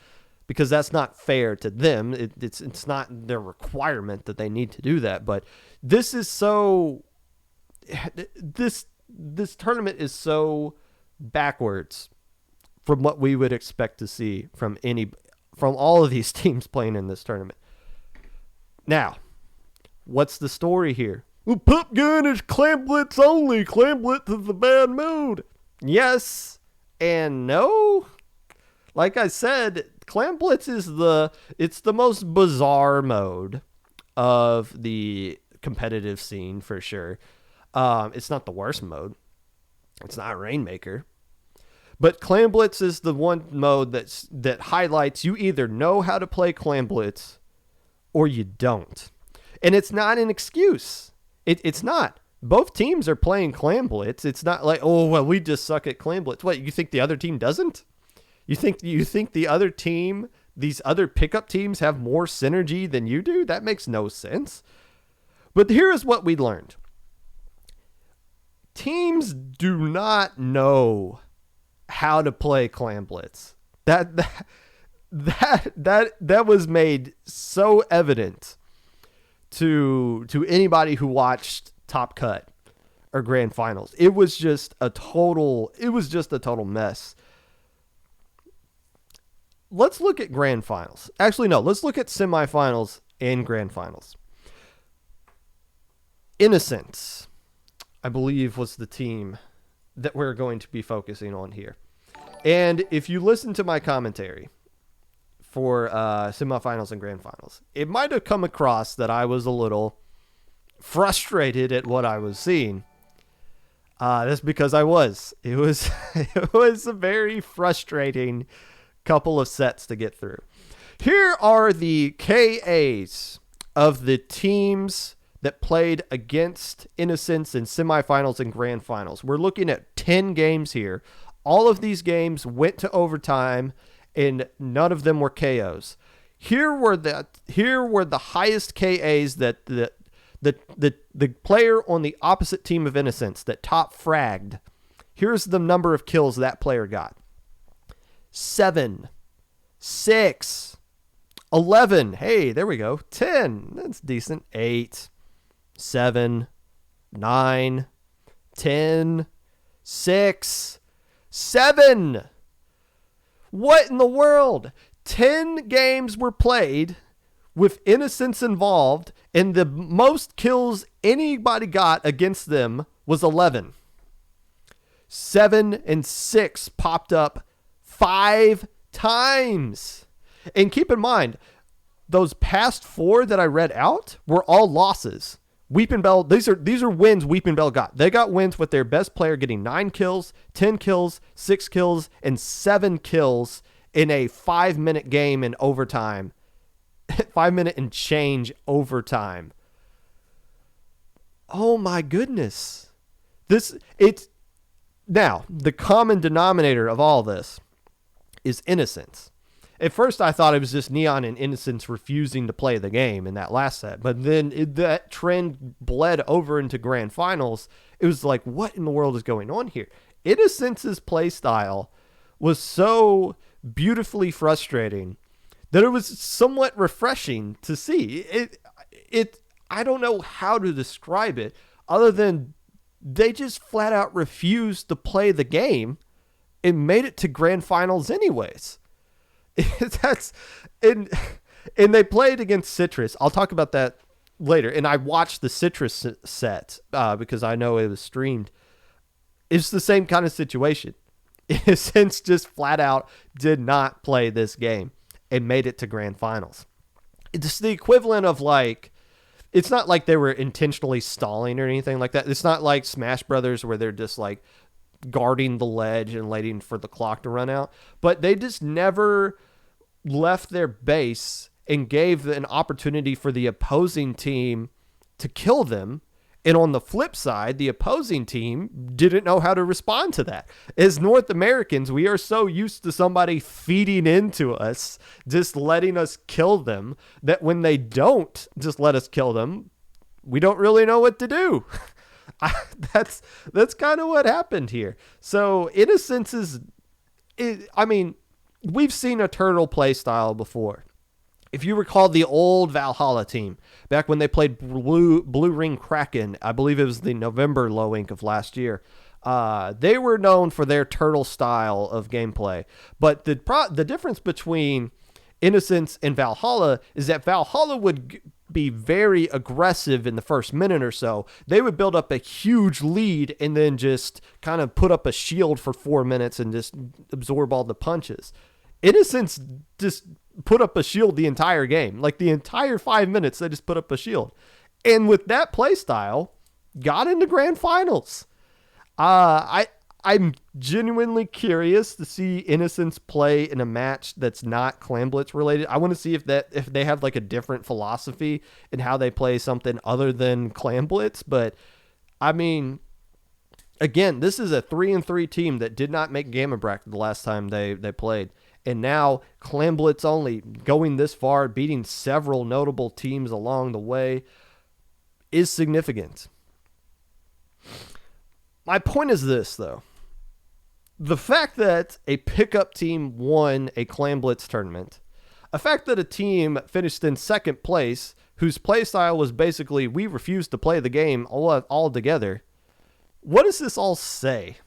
Speaker 1: because that's not fair to them. It's not their requirement that they need to do that. But this is so this tournament is so backwards from what we would expect to see from all of these teams playing in this tournament. Now, what's the story here? Well, Pup Gun is Clan Blitz only. Clan Blitz is a bad mood. Yes and no. Like I said, Clan Blitz is the most bizarre mode of the competitive scene for sure. It's not the worst mode. It's not Rainmaker. But Clan Blitz is the one mode that highlights you either know how to play Clan Blitz or you don't. And it's not an excuse. It's not. Both teams are playing Clan Blitz. It's not like, oh, well, we just suck at Clan Blitz. What, you think the other team doesn't? You think the other team, these other pickup teams have more synergy than you do? That makes no sense. But here is what we learned. Teams do not know how to play Clan Blitz. That was made so evident to anybody who watched Top Cut or Grand Finals. It was just a total mess. Let's look at Grand Finals. Actually, no, let's look at semifinals and Grand Finals. Innocence, I believe, was the team that we're going to be focusing on here. And if you listen to my commentary for semifinals and grand finals, it might have come across that I was a little frustrated at what I was seeing. That's because I was. It was a very frustrating couple of sets to get through. Here are the KAs of the teams that played against Innocence in semifinals and grand finals. We're looking at 10 games here. All of these games went to overtime, and none of them were KOs. Here were the highest KAs that the player on the opposite team of Innocence that top fragged. Here's the number of kills that player got: 7, 6, 11. Hey, there we go. 10. That's decent. 8, 7, 9, 10, 6, 7. What in the world? 10 games were played with Innocence involved, and the most kills anybody got against them was 11. 7 and 6 popped up 5 times. And keep in mind, those past 4 that I read out were all losses. Weepinbell, these are wins Weepinbell got. They got wins with their best player getting 9 kills, 10 kills, 6 kills, and 7 kills in a 5-minute game in overtime. 5-minute and change overtime. Oh my goodness. Now, the common denominator of all this is Innocence. At first, I thought it was just Neon and Innocence refusing to play the game in that last set. But then that trend bled over into grand finals. It was like, what in the world is going on here? Innocence's play style was so beautifully frustrating that it was somewhat refreshing to see. I don't know how to describe it other than they just flat out refused to play the game and made it to grand finals anyways. And they played against Citrus. I'll talk about that later. And I watched the Citrus set because I know it was streamed. It's the same kind of situation. Since just flat out did not play this game and made it to grand finals. It's the equivalent of it's not like they were intentionally stalling or anything like that. It's not like Smash Brothers where they're just guarding the ledge and waiting for the clock to run out. But they just never left their base and gave an opportunity for the opposing team to kill them. And on the flip side, the opposing team didn't know how to respond to that. As North Americans, we are so used to somebody feeding into us, just letting us kill them, that when they don't just let us kill them, we don't really know what to do. That's kind of what happened here. So Innocence we've seen a turtle play style before. If you recall the old Valhalla team, back when they played Blue Ring Kraken, I believe it was the November low ink of last year, they were known for their turtle style of gameplay. But the difference between Innocence and Valhalla is that Valhalla would be very aggressive in the first minute or so. They would build up a huge lead and then just kind of put up a shield for 4 minutes and just absorb all the punches. Innocence just put up a shield the entire game. The entire 5 minutes, they just put up a shield. And with that play style, got into grand finals. I'm genuinely curious to see Innocence play in a match that's not Clan Blitz related. I want to see if they have a different philosophy in how they play something other than Clan Blitz. But again, this is a 3-3 team that did not make Gamma Bracket the last time they played. And now Clan Blitz only going this far, beating several notable teams along the way, is significant. My point is this, though. The fact that a pickup team won a Clan Blitz tournament, a fact that a team finished in second place, whose play style was basically, we refuse to play the game all together, what does this all say?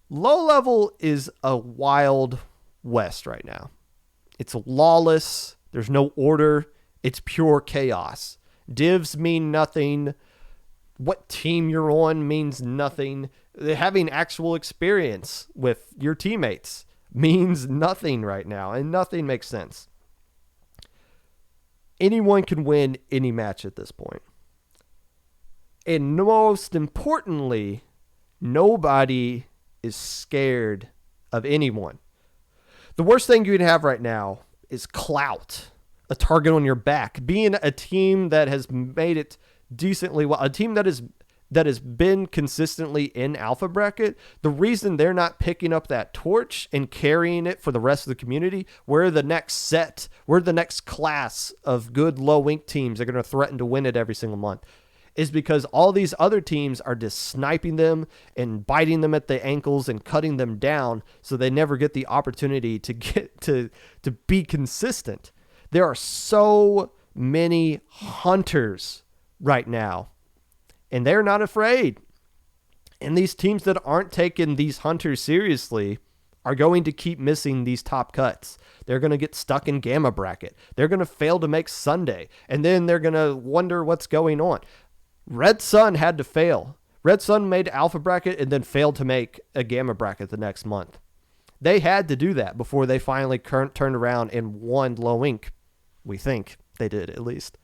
Speaker 1: Low level is a wild west right now. It's lawless. There's no order. It's pure chaos. Divs mean nothing. What team you're on means nothing. Having actual experience with your teammates means nothing right now, and nothing makes sense. Anyone can win any match at this point. And most importantly, nobody is scared of anyone. The worst thing you can have right now is clout, a target on your back. Being a team that has made it decently well, a team that has been consistently in alpha bracket, the reason they're not picking up that torch and carrying it for the rest of the community, we're the next class of good low ink teams that are going to threaten to win it every single month, is because all these other teams are just sniping them and biting them at the ankles and cutting them down, so they never get the opportunity to get to be consistent. There are so many hunters right now, and they're not afraid. And these teams that aren't taking these hunters seriously are going to keep missing these top cuts. They're going to get stuck in gamma bracket. They're going to fail to make Sunday, and then they're going to wonder what's going on. Red Sun had to fail. Red Sun made alpha bracket and then failed to make a gamma bracket the next month. They had to do that before they finally turned around and won low ink. We think they did, at least.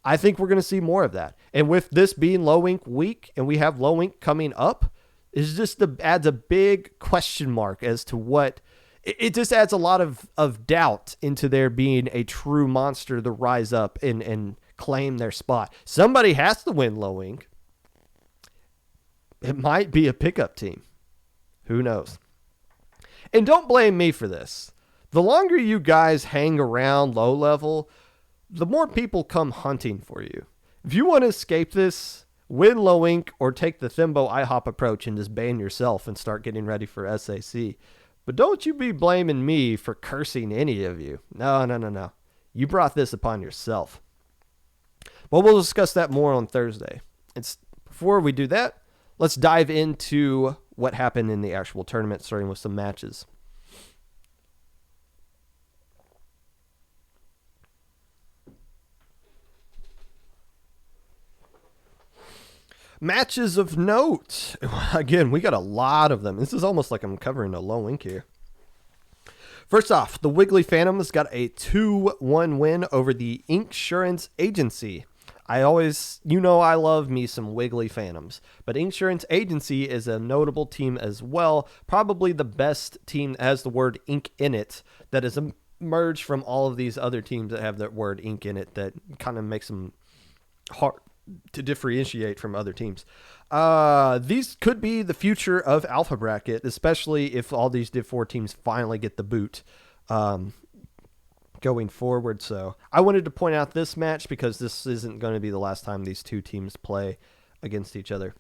Speaker 1: I think we're going to see more of that. And with this being low ink week and we have low ink coming up, adds a big question mark as to what... It just adds a lot of doubt into there being a true monster to rise up and claim their spot. Somebody has to win low ink. It might be a pickup team. Who knows? And don't blame me for this. The longer you guys hang around low level, the more people come hunting for you. If you want to escape this, win low ink or take the Thimbo IHOP approach and just ban yourself and start getting ready for SAC. But don't you be blaming me for cursing any of you. No. You brought this upon yourself. Well, we'll discuss that more on Thursday. Before we do that, let's dive into what happened in the actual tournament, starting with some matches. Matches of note. Again, we got a lot of them. This is almost like I'm covering a low ink here. First off, the Wiggly Phantoms got a 2-1 win over the Insurance Agency. I love me some Wiggly Phantoms, but Insurance Agency is a notable team as well. Probably the best team that has the word ink in it, that has emerged from all of these other teams that have that word ink in it, that kind of makes them hard to differentiate from other teams. These could be the future of Alpha Bracket, especially if all these Div 4 teams finally get the boot going forward. So I wanted to point out this match because this isn't going to be the last time these two teams play against each other.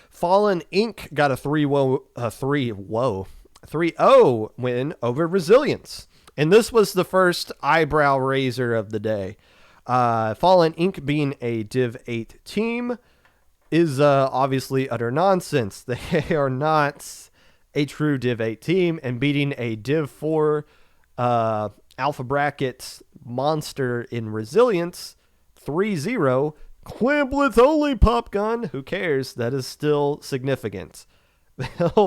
Speaker 1: Fallen Inc. got a 3-0 win over Resilience. And this was the first eyebrow raiser of the day. Fallen Inc. being a Div 8 team is obviously utter nonsense. They are not a true Div 8 team, and beating a Div 4 Alpha Bracket monster in Resilience 3-0, Clamblets only pop gun. Who cares? That is still significant.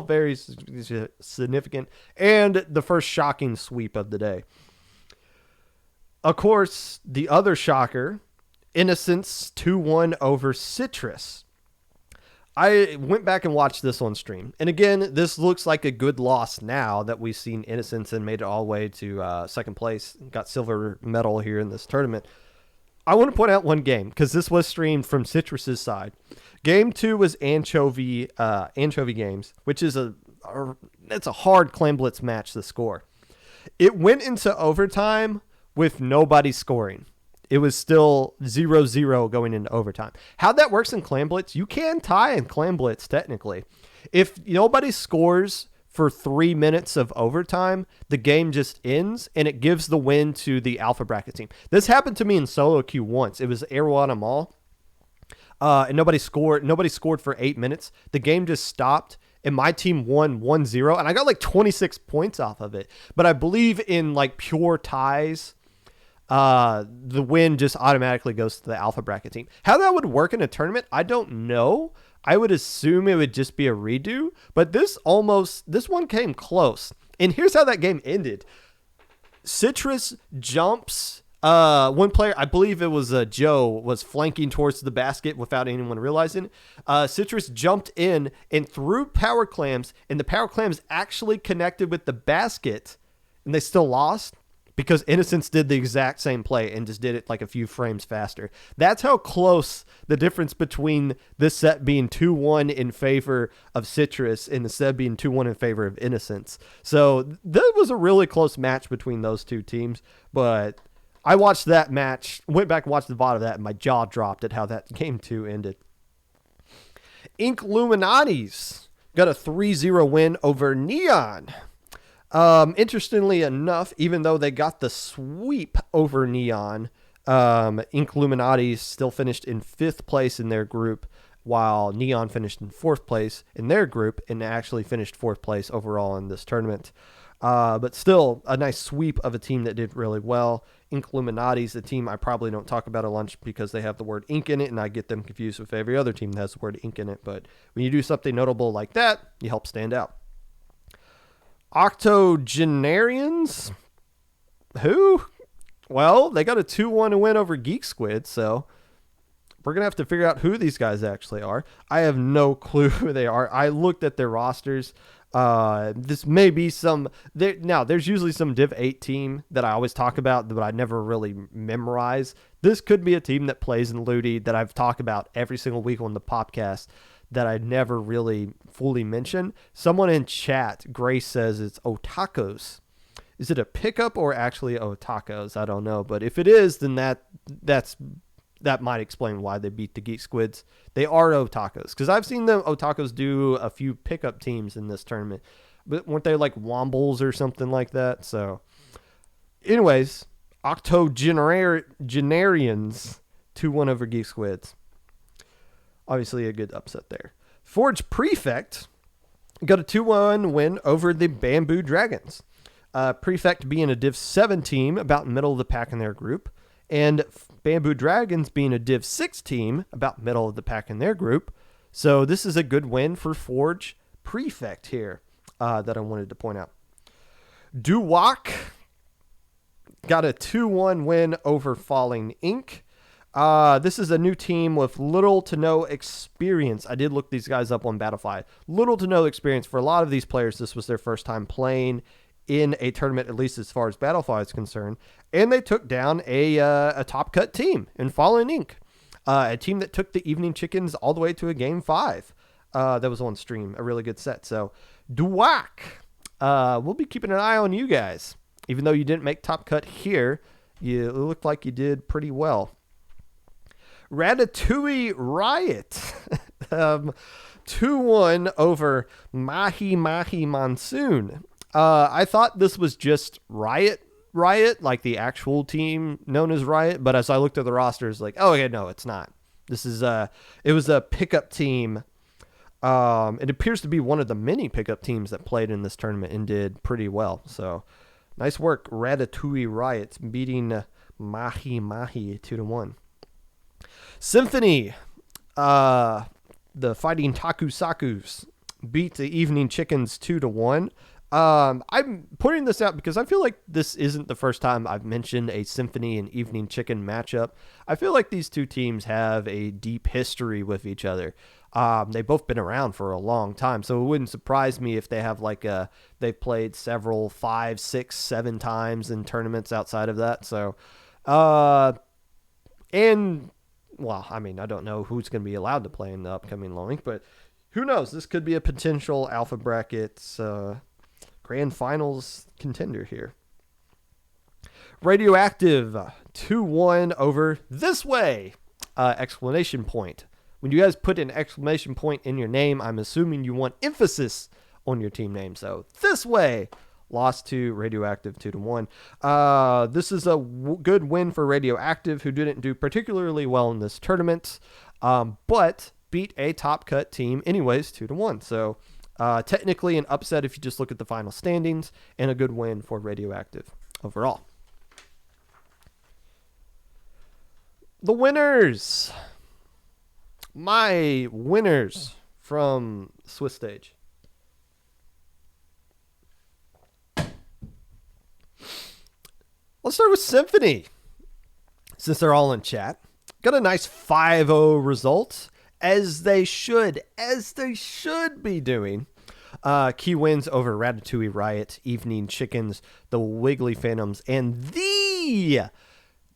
Speaker 1: Very significant. And the first shocking sweep of the day. Of course, the other shocker, Innocence 2-1 over Citrus. I went back and watched this on stream. And again, this looks like a good loss now that we've seen Innocence and made it all the way to second place. Got silver medal here in this tournament. I want to point out one game because this was streamed from Citrus's side. Game 2 was Anchovy Games, which is it's a hard Clamblitz match to score. It went into overtime with nobody scoring. It was still 0-0 going into overtime. How that works in Clamblitz, you can tie in Clamblitz technically. If nobody scores for 3 minutes of overtime, the game just ends and it gives the win to the Alpha Bracket team. This happened to me in solo queue once. It was Arowana Mall. And nobody scored for 8 minutes. The game just stopped and my team won 1-0 and I got like 26 points off of it. But I believe in like pure ties, the win just automatically goes to the Alpha Bracket team. How that would work in a tournament, I don't know. I would assume it would just be a redo, but this one came close. And here's how that game ended. Citrus jumps One player, I believe it was Joe, was flanking towards the basket without anyone realizing. Citrus jumped in and threw power clams, and the power clams actually connected with the basket, and they still lost because Innocence did the exact same play and just did it like a few frames faster. That's how close the difference between this set being 2-1 in favor of Citrus and the set being 2-1 in favor of Innocence. So that was a really close match between those two teams, but I watched that match, went back and watched the VOD of that, and my jaw dropped at how that game 2 ended. Ink Luminatis got a 3-0 win over Neon. Interestingly enough, even though they got the sweep over Neon, Ink Luminatis still finished in 5th place in their group, while Neon finished in 4th place in their group and actually finished 4th place overall in this tournament. But still a nice sweep of a team that did really well. Ink Luminatis, a team I probably don't talk about a lunch because they have the word ink in it, and I get them confused with every other team that has the word ink in it. But when you do something notable like that, you help stand out. Octogenarians? Who? Well, they got a 2-1 win over Geek Squid, so we're going to have to figure out who these guys actually are. I have no clue who they are. I looked at their rosters. This may be some... Now, there's usually some Div 8 team that I always talk about, but I never really memorize. This could be a team that plays in Ludi that I've talked about every single week on the Popcast that I never really fully mention. Someone in chat, Grace, says it's Otakos. Is it a pickup or actually Otakos? I don't know. But if it is, then that might explain why they beat the Geek Squids. They are Otakos. Because I've seen the Otakos do a few pickup teams in this tournament. But weren't they like Wombles or something like that? So, anyways, Octogenarians 2-1 over Geek Squids. Obviously a good upset there. Forge Prefect got a 2-1 win over the Bamboo Dragons. Prefect being a Div 7 team, about middle of the pack in their group, and Bamboo Dragons being a Div 6 team, about middle of the pack in their group. So this is a good win for Forge Prefect here that I wanted to point out. Duwak got a 2-1 win over Falling Ink. This is a new team with little to no experience. I did look these guys up on Battlefy. Little to no experience. For a lot of these players, this was their first time playing in a tournament, at least as far as Battlefy is concerned. And they took down a top cut team in Fallen Ink. A team that took the Evening Chickens all the way to a game 5. That was on stream. A really good set. So, Duwak, we'll be keeping an eye on you guys. Even though you didn't make top cut here, you looked like you did pretty well. Ratatouille Riot 2-1 over Mahi Mahi Monsoon. I thought this was just Riot, like the actual team known as Riot, but as I looked at the rosters, like, oh, okay, no, it's not. This is it was a pickup team. It appears to be one of the many pickup teams that played in this tournament and did pretty well. So nice work, Ratatouille Riot, beating Mahi Mahi 2-1. Symphony, the Fighting Takusakus, beat the Evening Chickens 2-1. I'm pointing this out because I feel like this isn't the first time I've mentioned a Symphony and Evening Chicken matchup. I feel like these two teams have a deep history with each other. They've both been around for a long time, so it wouldn't surprise me if they have they've played several 5, 6, 7 times in tournaments outside of that. So, well, I mean, I don't know who's going to be allowed to play in the upcoming Long Week, but who knows? This could be a potential Alpha Brackets Grand Finals contender here. Radioactive 2-1 over This Way! Exclamation point. When you guys put an exclamation point in your name, I'm assuming you want emphasis on your team name. So, This Way! Lost to Radioactive 2-1. This is a good win for Radioactive, who didn't do particularly well in this tournament, but beat a top cut team anyways 2-1. So technically an upset if you just look at the final standings, and a good win for Radioactive overall. The winners. My winners from Swiss Stage. Let's start with Symphony. since they're all in chat. Got a nice 5-0 result, as they should be doing. Key wins over Ratatouille Riot, Evening Chickens, the Wiggly Phantoms, and the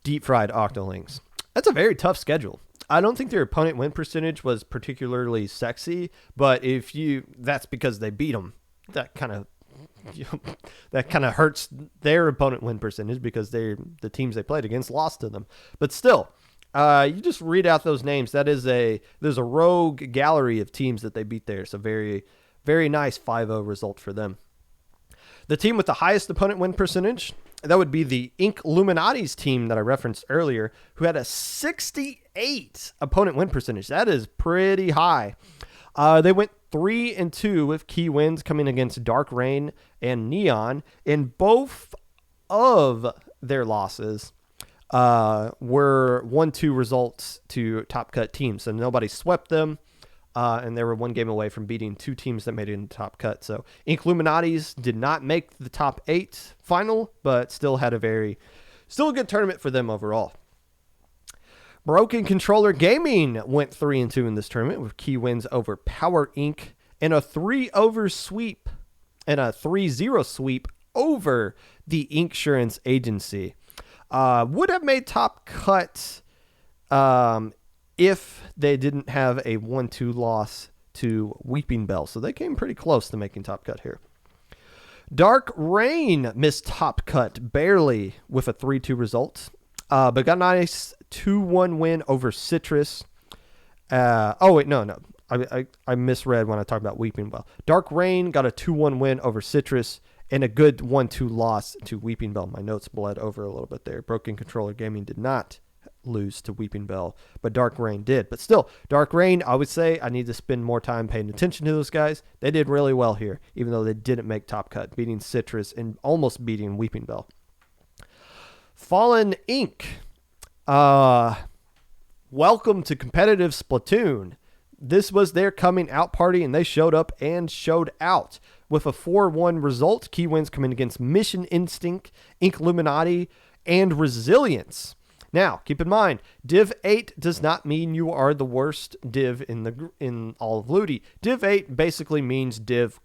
Speaker 1: Deep Fried Octolings. That's a very tough schedule. I don't think their opponent win percentage was particularly sexy, but that's because they beat them. That kind of hurts their opponent win percentage because the teams they played against lost to them. But still, you just read out those names. There's a rogue gallery of teams that they beat there. So very, very nice 5-0 result for them. The team with the highest opponent win percentage, that would be the Ink Illuminati's team that I referenced earlier, who had a 68 opponent win percentage. That is pretty high. They went 3-2 with key wins coming against Dark Rain and Neon, and both of their losses were 1-2 results to top cut teams. So nobody swept them, and they were one game away from beating two teams that made it into top cut. So Ink Illuminati's did not make the top 8 final, but still had a good tournament for them overall. Broken Controller Gaming went 3-2 in this tournament with key wins over Power Inc. and a 3-0 sweep over the Inksurance Agency. Would have made top cut if they didn't have a 1-2 loss to Weeping Bell. So they came pretty close to making top cut here. Dark Rain missed top cut barely with a 3-2 result, but got a nice 2-1 win over Citrus. I misread when I talked about Weeping Bell. Dark Rain got a 2-1 win over Citrus and a good 1-2 loss to Weeping Bell. My notes bled over a little bit there. Broken Controller Gaming did not lose to Weeping Bell, but Dark Rain did. But still, Dark Rain, I would say I need to spend more time paying attention to those guys. They did really well here, even though they didn't make top cut, beating Citrus and almost beating Weeping Bell. Fallen Inc. Welcome to competitive Splatoon. This was their coming out party, and they showed up and showed out with a 4-1 result. Key wins coming against Mission Instinct, Ink Illuminati, and Resilience. Now, keep in mind, Div 8 does not mean you are the worst div in all of Ludi. Div 8 basically means div ?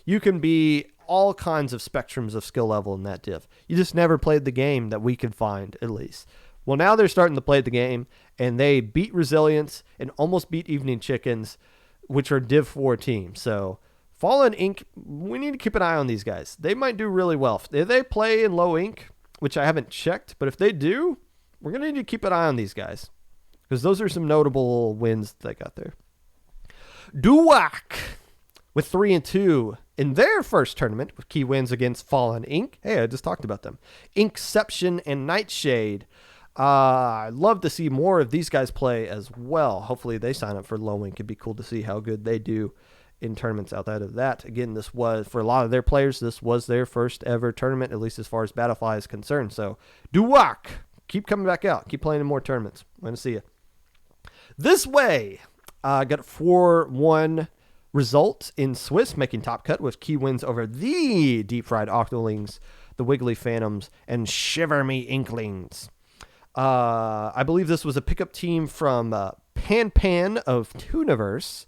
Speaker 1: You can be all kinds of spectrums of skill level in that div. You just never played the game that we could find, at least. Well, now they're starting to play the game, and they beat Resilience and almost beat Evening Chickens, which are Div 4 teams. So, Fallen Inc., we need to keep an eye on these guys. They might do really well. If they play in low ink, which I haven't checked, but if they do, we're going to need to keep an eye on these guys, because those are some notable wins they got there. Duwak with 3-2 in their first tournament with key wins against Fallen Inc. Hey, I just talked about them. Inkception and Nightshade. I'd love to see more of these guys play as well. Hopefully they sign up for low ink. It'd be cool to see how good they do in tournaments outside of that. Again, this was, for a lot of their players, this was their first ever tournament, at least as far as Battlefly is concerned. So, Duwak, keep coming back out. Keep playing in more tournaments. Want to see you. This way, got a 4-1 result in Swiss, making top cut with key wins over the Deep Fried Octolings, the Wiggly Phantoms, and Shiver Me Inklings. I believe this was a pickup team from Pan of Tooniverse,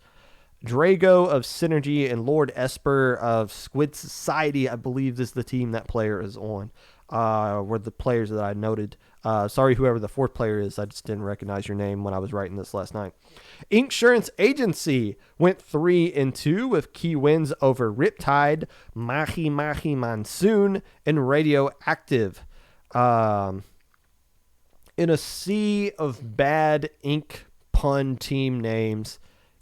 Speaker 1: Drago of Synergy, and Lord Esper of Squid Society. I believe is the team that player is on. Were the players that I noted. Sorry, whoever the fourth player is. I just didn't recognize your name when I was writing this last night. Inksurance Agency went 3-2 with key wins over Riptide, Mahi Mahi Monsoon, and Radioactive. In a sea of bad ink pun team names,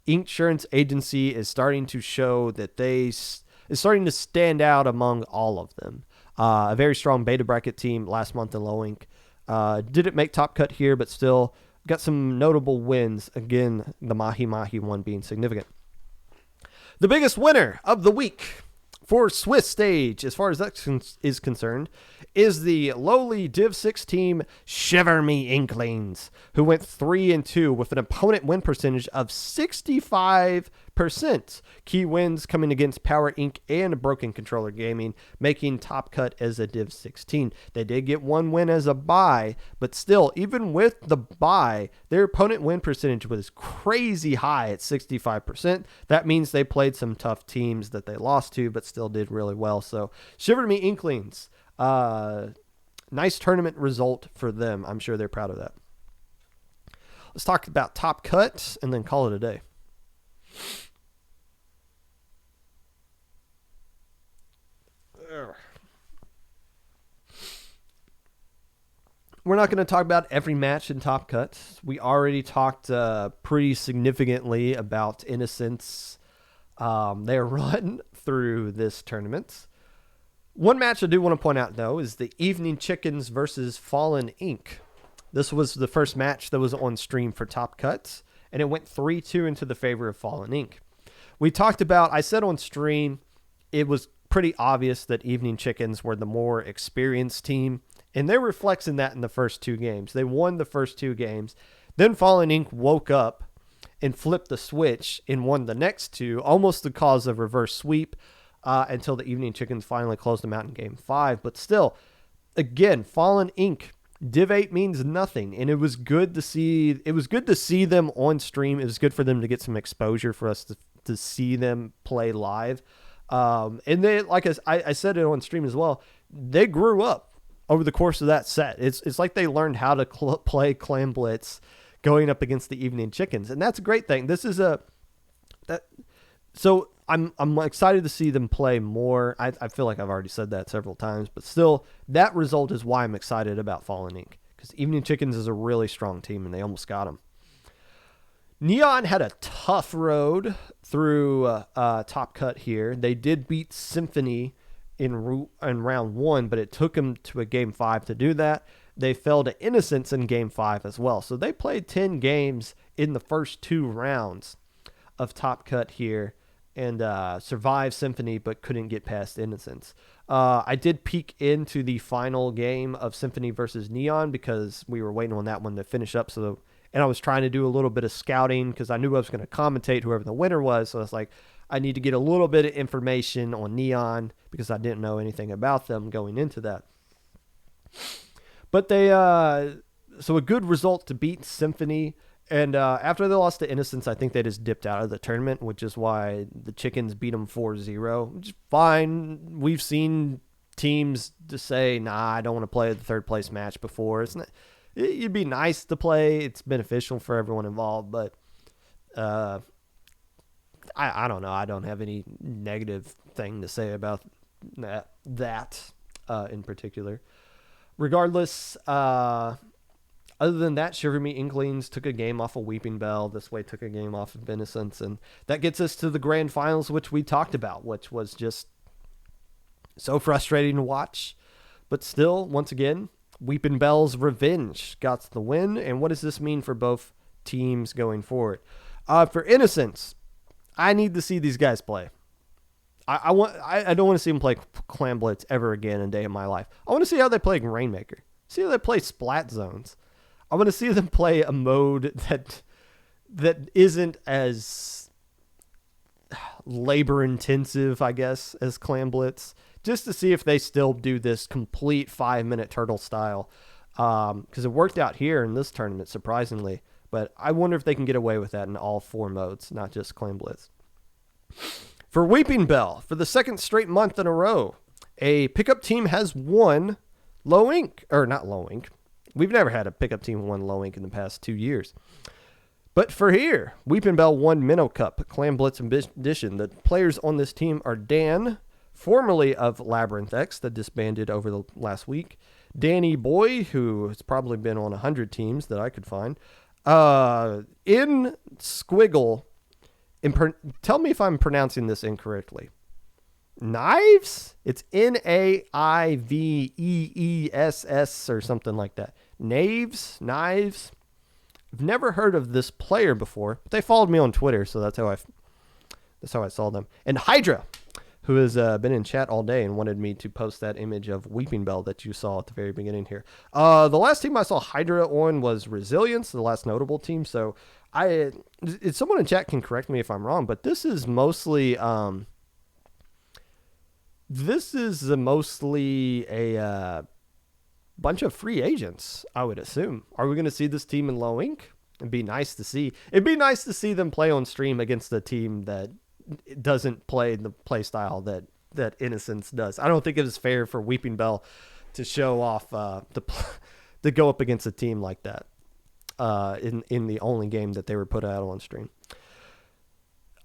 Speaker 1: Inksurance Agency is starting to show that is starting to stand out among all of them. A very strong beta bracket team last month in low ink. Didn't make top cut here, but still got some notable wins. Again, the Mahi Mahi one being significant. The biggest winner of the week for Swiss stage, as far as that is concerned, is the lowly Div 6 team Shiver Me Inklings, who went 3-2 with an opponent win percentage of 65%. 8%. Key wins coming against Power Inc. and Broken Controller Gaming, making top cut as a Div 16. They did get one win as a bye, but still, even with the bye, their opponent win percentage was crazy high at 65%. That means they played some tough teams that they lost to, but still did really well. So, Shiver Me Inklings, nice tournament result for them. I'm sure they're proud of that. Let's talk about top cut and then call it a day. We're not going to talk about every match in Top Cut. We already talked pretty significantly about Innocence, their run through this tournament. One match I do want to point out, though, is the Evening Chickens versus Fallen Inc. This was the first match that was on stream for Top Cut, and it went 3-2 into the favor of Fallen Inc. We talked about, I said on stream, it was pretty obvious that Evening Chickens were the more experienced team, and they were flexing that in the first two games. They won the first two games. Then Fallen Inc. woke up and flipped the switch and won the next two, almost the cause of reverse sweep, until the Evening Chickens finally closed them out in Game 5. But still, again, Fallen Inc., Div 8 means nothing, and it was good to see. It was good to see them on stream. It was good for them to get some exposure for us to see them play live. And they, like I said it on stream as well, they grew up over the course of that set. It's like they learned how to play Clan Blitz going up against the Evening Chickens, and that's a great thing. This is so I'm excited to see them play more. I feel like I've already said that several times, but still, that result is why I'm excited about Fallen Inc. Because Evening Chickens is a really strong team, and they almost got them. Neon had a tough road through Top Cut here. They did beat Symphony in round 1, but it took them to a Game 5 to do that. They fell to Innocence in Game 5 as well. So they played 10 games in the first 2 rounds of Top Cut here and survived Symphony, but couldn't get past Innocence. I did peek into the final game of Symphony versus Neon because we were waiting on that one to finish up. And I was trying to do a little bit of scouting because I knew I was going to commentate whoever the winner was. So I was like, I need to get a little bit of information on Neon because I didn't know anything about them going into that. But they, so a good result to beat Symphony. And after they lost to Innocence, I think they just dipped out of the tournament, which is why the Chickens beat them 4-0. Which is fine. We've seen teams to say, nah, I don't want to play the third place match before. It's not, it'd be nice to play. It's beneficial for everyone involved, but I don't know. I don't have any negative thing to say about that in particular. Regardless, other than that, Shiver Me Inklings took a game off of Weeping Bell. This way took a game off of Innocence. And that gets us to the grand finals, which we talked about, which was just so frustrating to watch. But still, once again, Weeping Bell's revenge got the win. And what does this mean for both teams going forward? For Innocence, I need to see these guys play. I don't want to see them play Clan Blitz ever again in a day of my life. I want to see how they play Rainmaker. See how they play Splat Zones. I want to see them play a mode that isn't as labor intensive, I guess, as Clan Blitz. Just to see if they still do this complete 5-minute turtle style. Because it worked out here in this tournament, surprisingly. But I wonder if they can get away with that in all 4 modes, not just Clan Blitz. For Weeping Bell, for the second straight month in a row, a pickup team has won Low Ink. Or not Low Ink. We've never had a pickup team win Low Ink in the past 2 years. But for here, Weeping Bell won Minnow Cup, Clan Blitz edition. The players on this team are Dan, formerly of Labyrinth X, that disbanded over the last week. Danny Boy, who has probably been on 100 teams that I could find. In Squiggle, tell me if I'm pronouncing this incorrectly. Knives? It's Naiveess or something like that. Knives? I've never heard of this player before, but they followed me on Twitter, so that's how I saw them. And Hydra, who has been in chat all day and wanted me to post that image of Weeping Bell that you saw at the very beginning here. The last team I saw Hydra on was Resilience, the last notable team. So someone in chat can correct me if I'm wrong, but this is mostly a bunch of free agents, I would assume. Are we going to see this team in low ink? It'd be nice to see. It'd be nice to see them play on stream against a team that doesn't play the play style that Innocence does. I don't think it is fair for Weeping Bell to show off to go up against a team like that in the only game that they were put out on stream.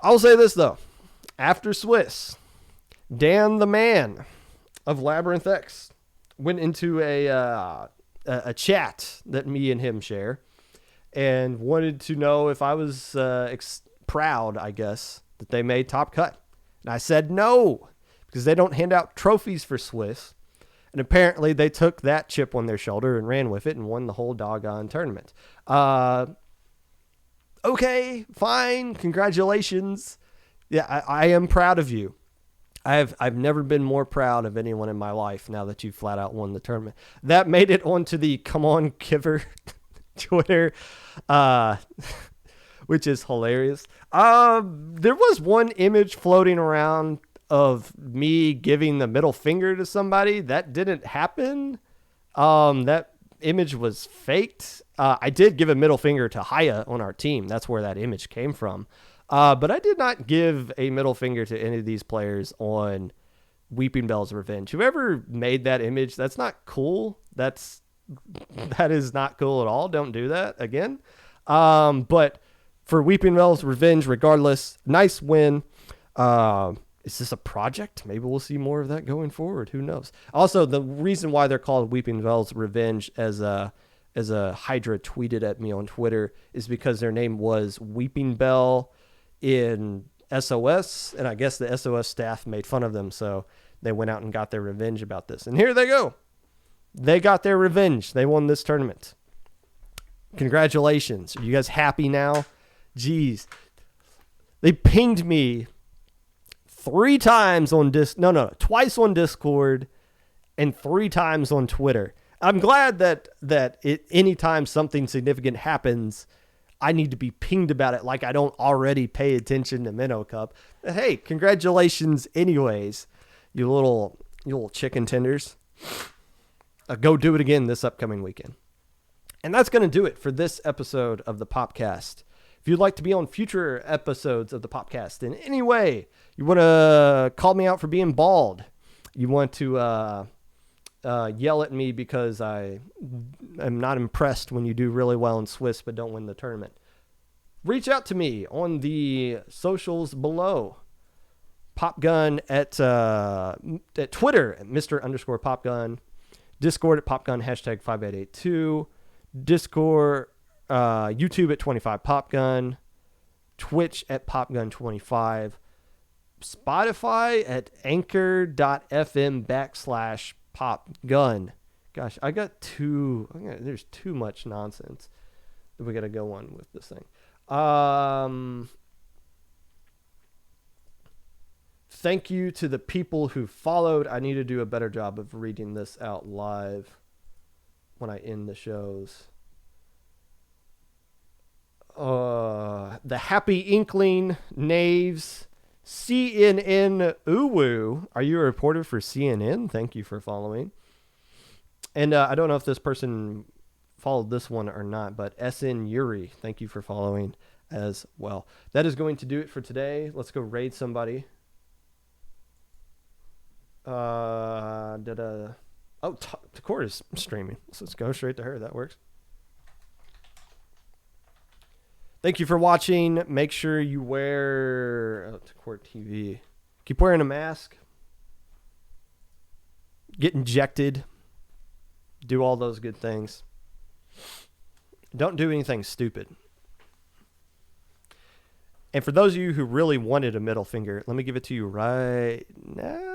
Speaker 1: I'll say this though: after Swiss, Dan the man of Labyrinth X went into a chat that me and him share and wanted to know if I was proud, I guess, that they made Top Cut. And I said no, because they don't hand out trophies for Swiss. And apparently they took that chip on their shoulder and ran with it and won the whole doggone tournament. Okay, fine. Congratulations. Yeah, I am proud of you. I've never been more proud of anyone in my life now that you flat out won the tournament. That made it onto the Come On Kiver Twitter, which is hilarious. There was one image floating around of me giving the middle finger to somebody. That didn't happen. That image was faked. I did give a middle finger to Haya on our team. That's where that image came from. But I did not give a middle finger to any of these players on Weeping Bell's Revenge. Whoever made that image, that's not cool. That is not cool at all. Don't do that again. But for Weeping Bell's Revenge, regardless, nice win. Is this a project? Maybe we'll see more of that going forward. Who knows? Also, the reason why they're called Weeping Bell's Revenge, as a Hydra tweeted at me on Twitter, is because their name was Weeping Bell in SOS, and I guess the SOS staff made fun of them, so they went out and got their revenge about this. And here they go. They got their revenge. They won this tournament. Congratulations. Are you guys happy now? Jeez. They pinged me twice on Discord and 3 times on Twitter. I'm glad that anytime something significant happens, I need to be pinged about it like I don't already pay attention to Minnow Cup. But hey, congratulations anyways, you little chicken tenders. Go do it again this upcoming weekend. And that's going to do it for this episode of the Popcast. If you'd like to be on future episodes of the Popcast in any way, you want to call me out for being bald, you want to yell at me because I am not impressed when you do really well in Swiss but don't win the tournament, reach out to me on the socials below. Popgun at Twitter at Mr_Popgun, Discord at Popgun #5882, Discord, YouTube at 25Popgun, Twitch at Popgun25, Spotify at anchor.fm/Popgun. Gosh, there's too much nonsense that we got to go on with this thing. Thank you to the people who followed. I need to do a better job of reading this out live when I end the shows. The Happy Inkling, Knaves, CNN Uwu. Are you a reporter for CNN? Thank you for following. And I don't know if this person followed this one or not, but SN Yuri, thank you for following as well. That is going to do it for today. Let's go raid somebody. Takora is streaming, so let's go straight to her. That works. Thank you for watching. Make sure you wear Takora TV. Keep wearing a mask. Get injected. Do all those good things. Don't do anything stupid. And for those of you who really wanted a middle finger, let me give it to you right now.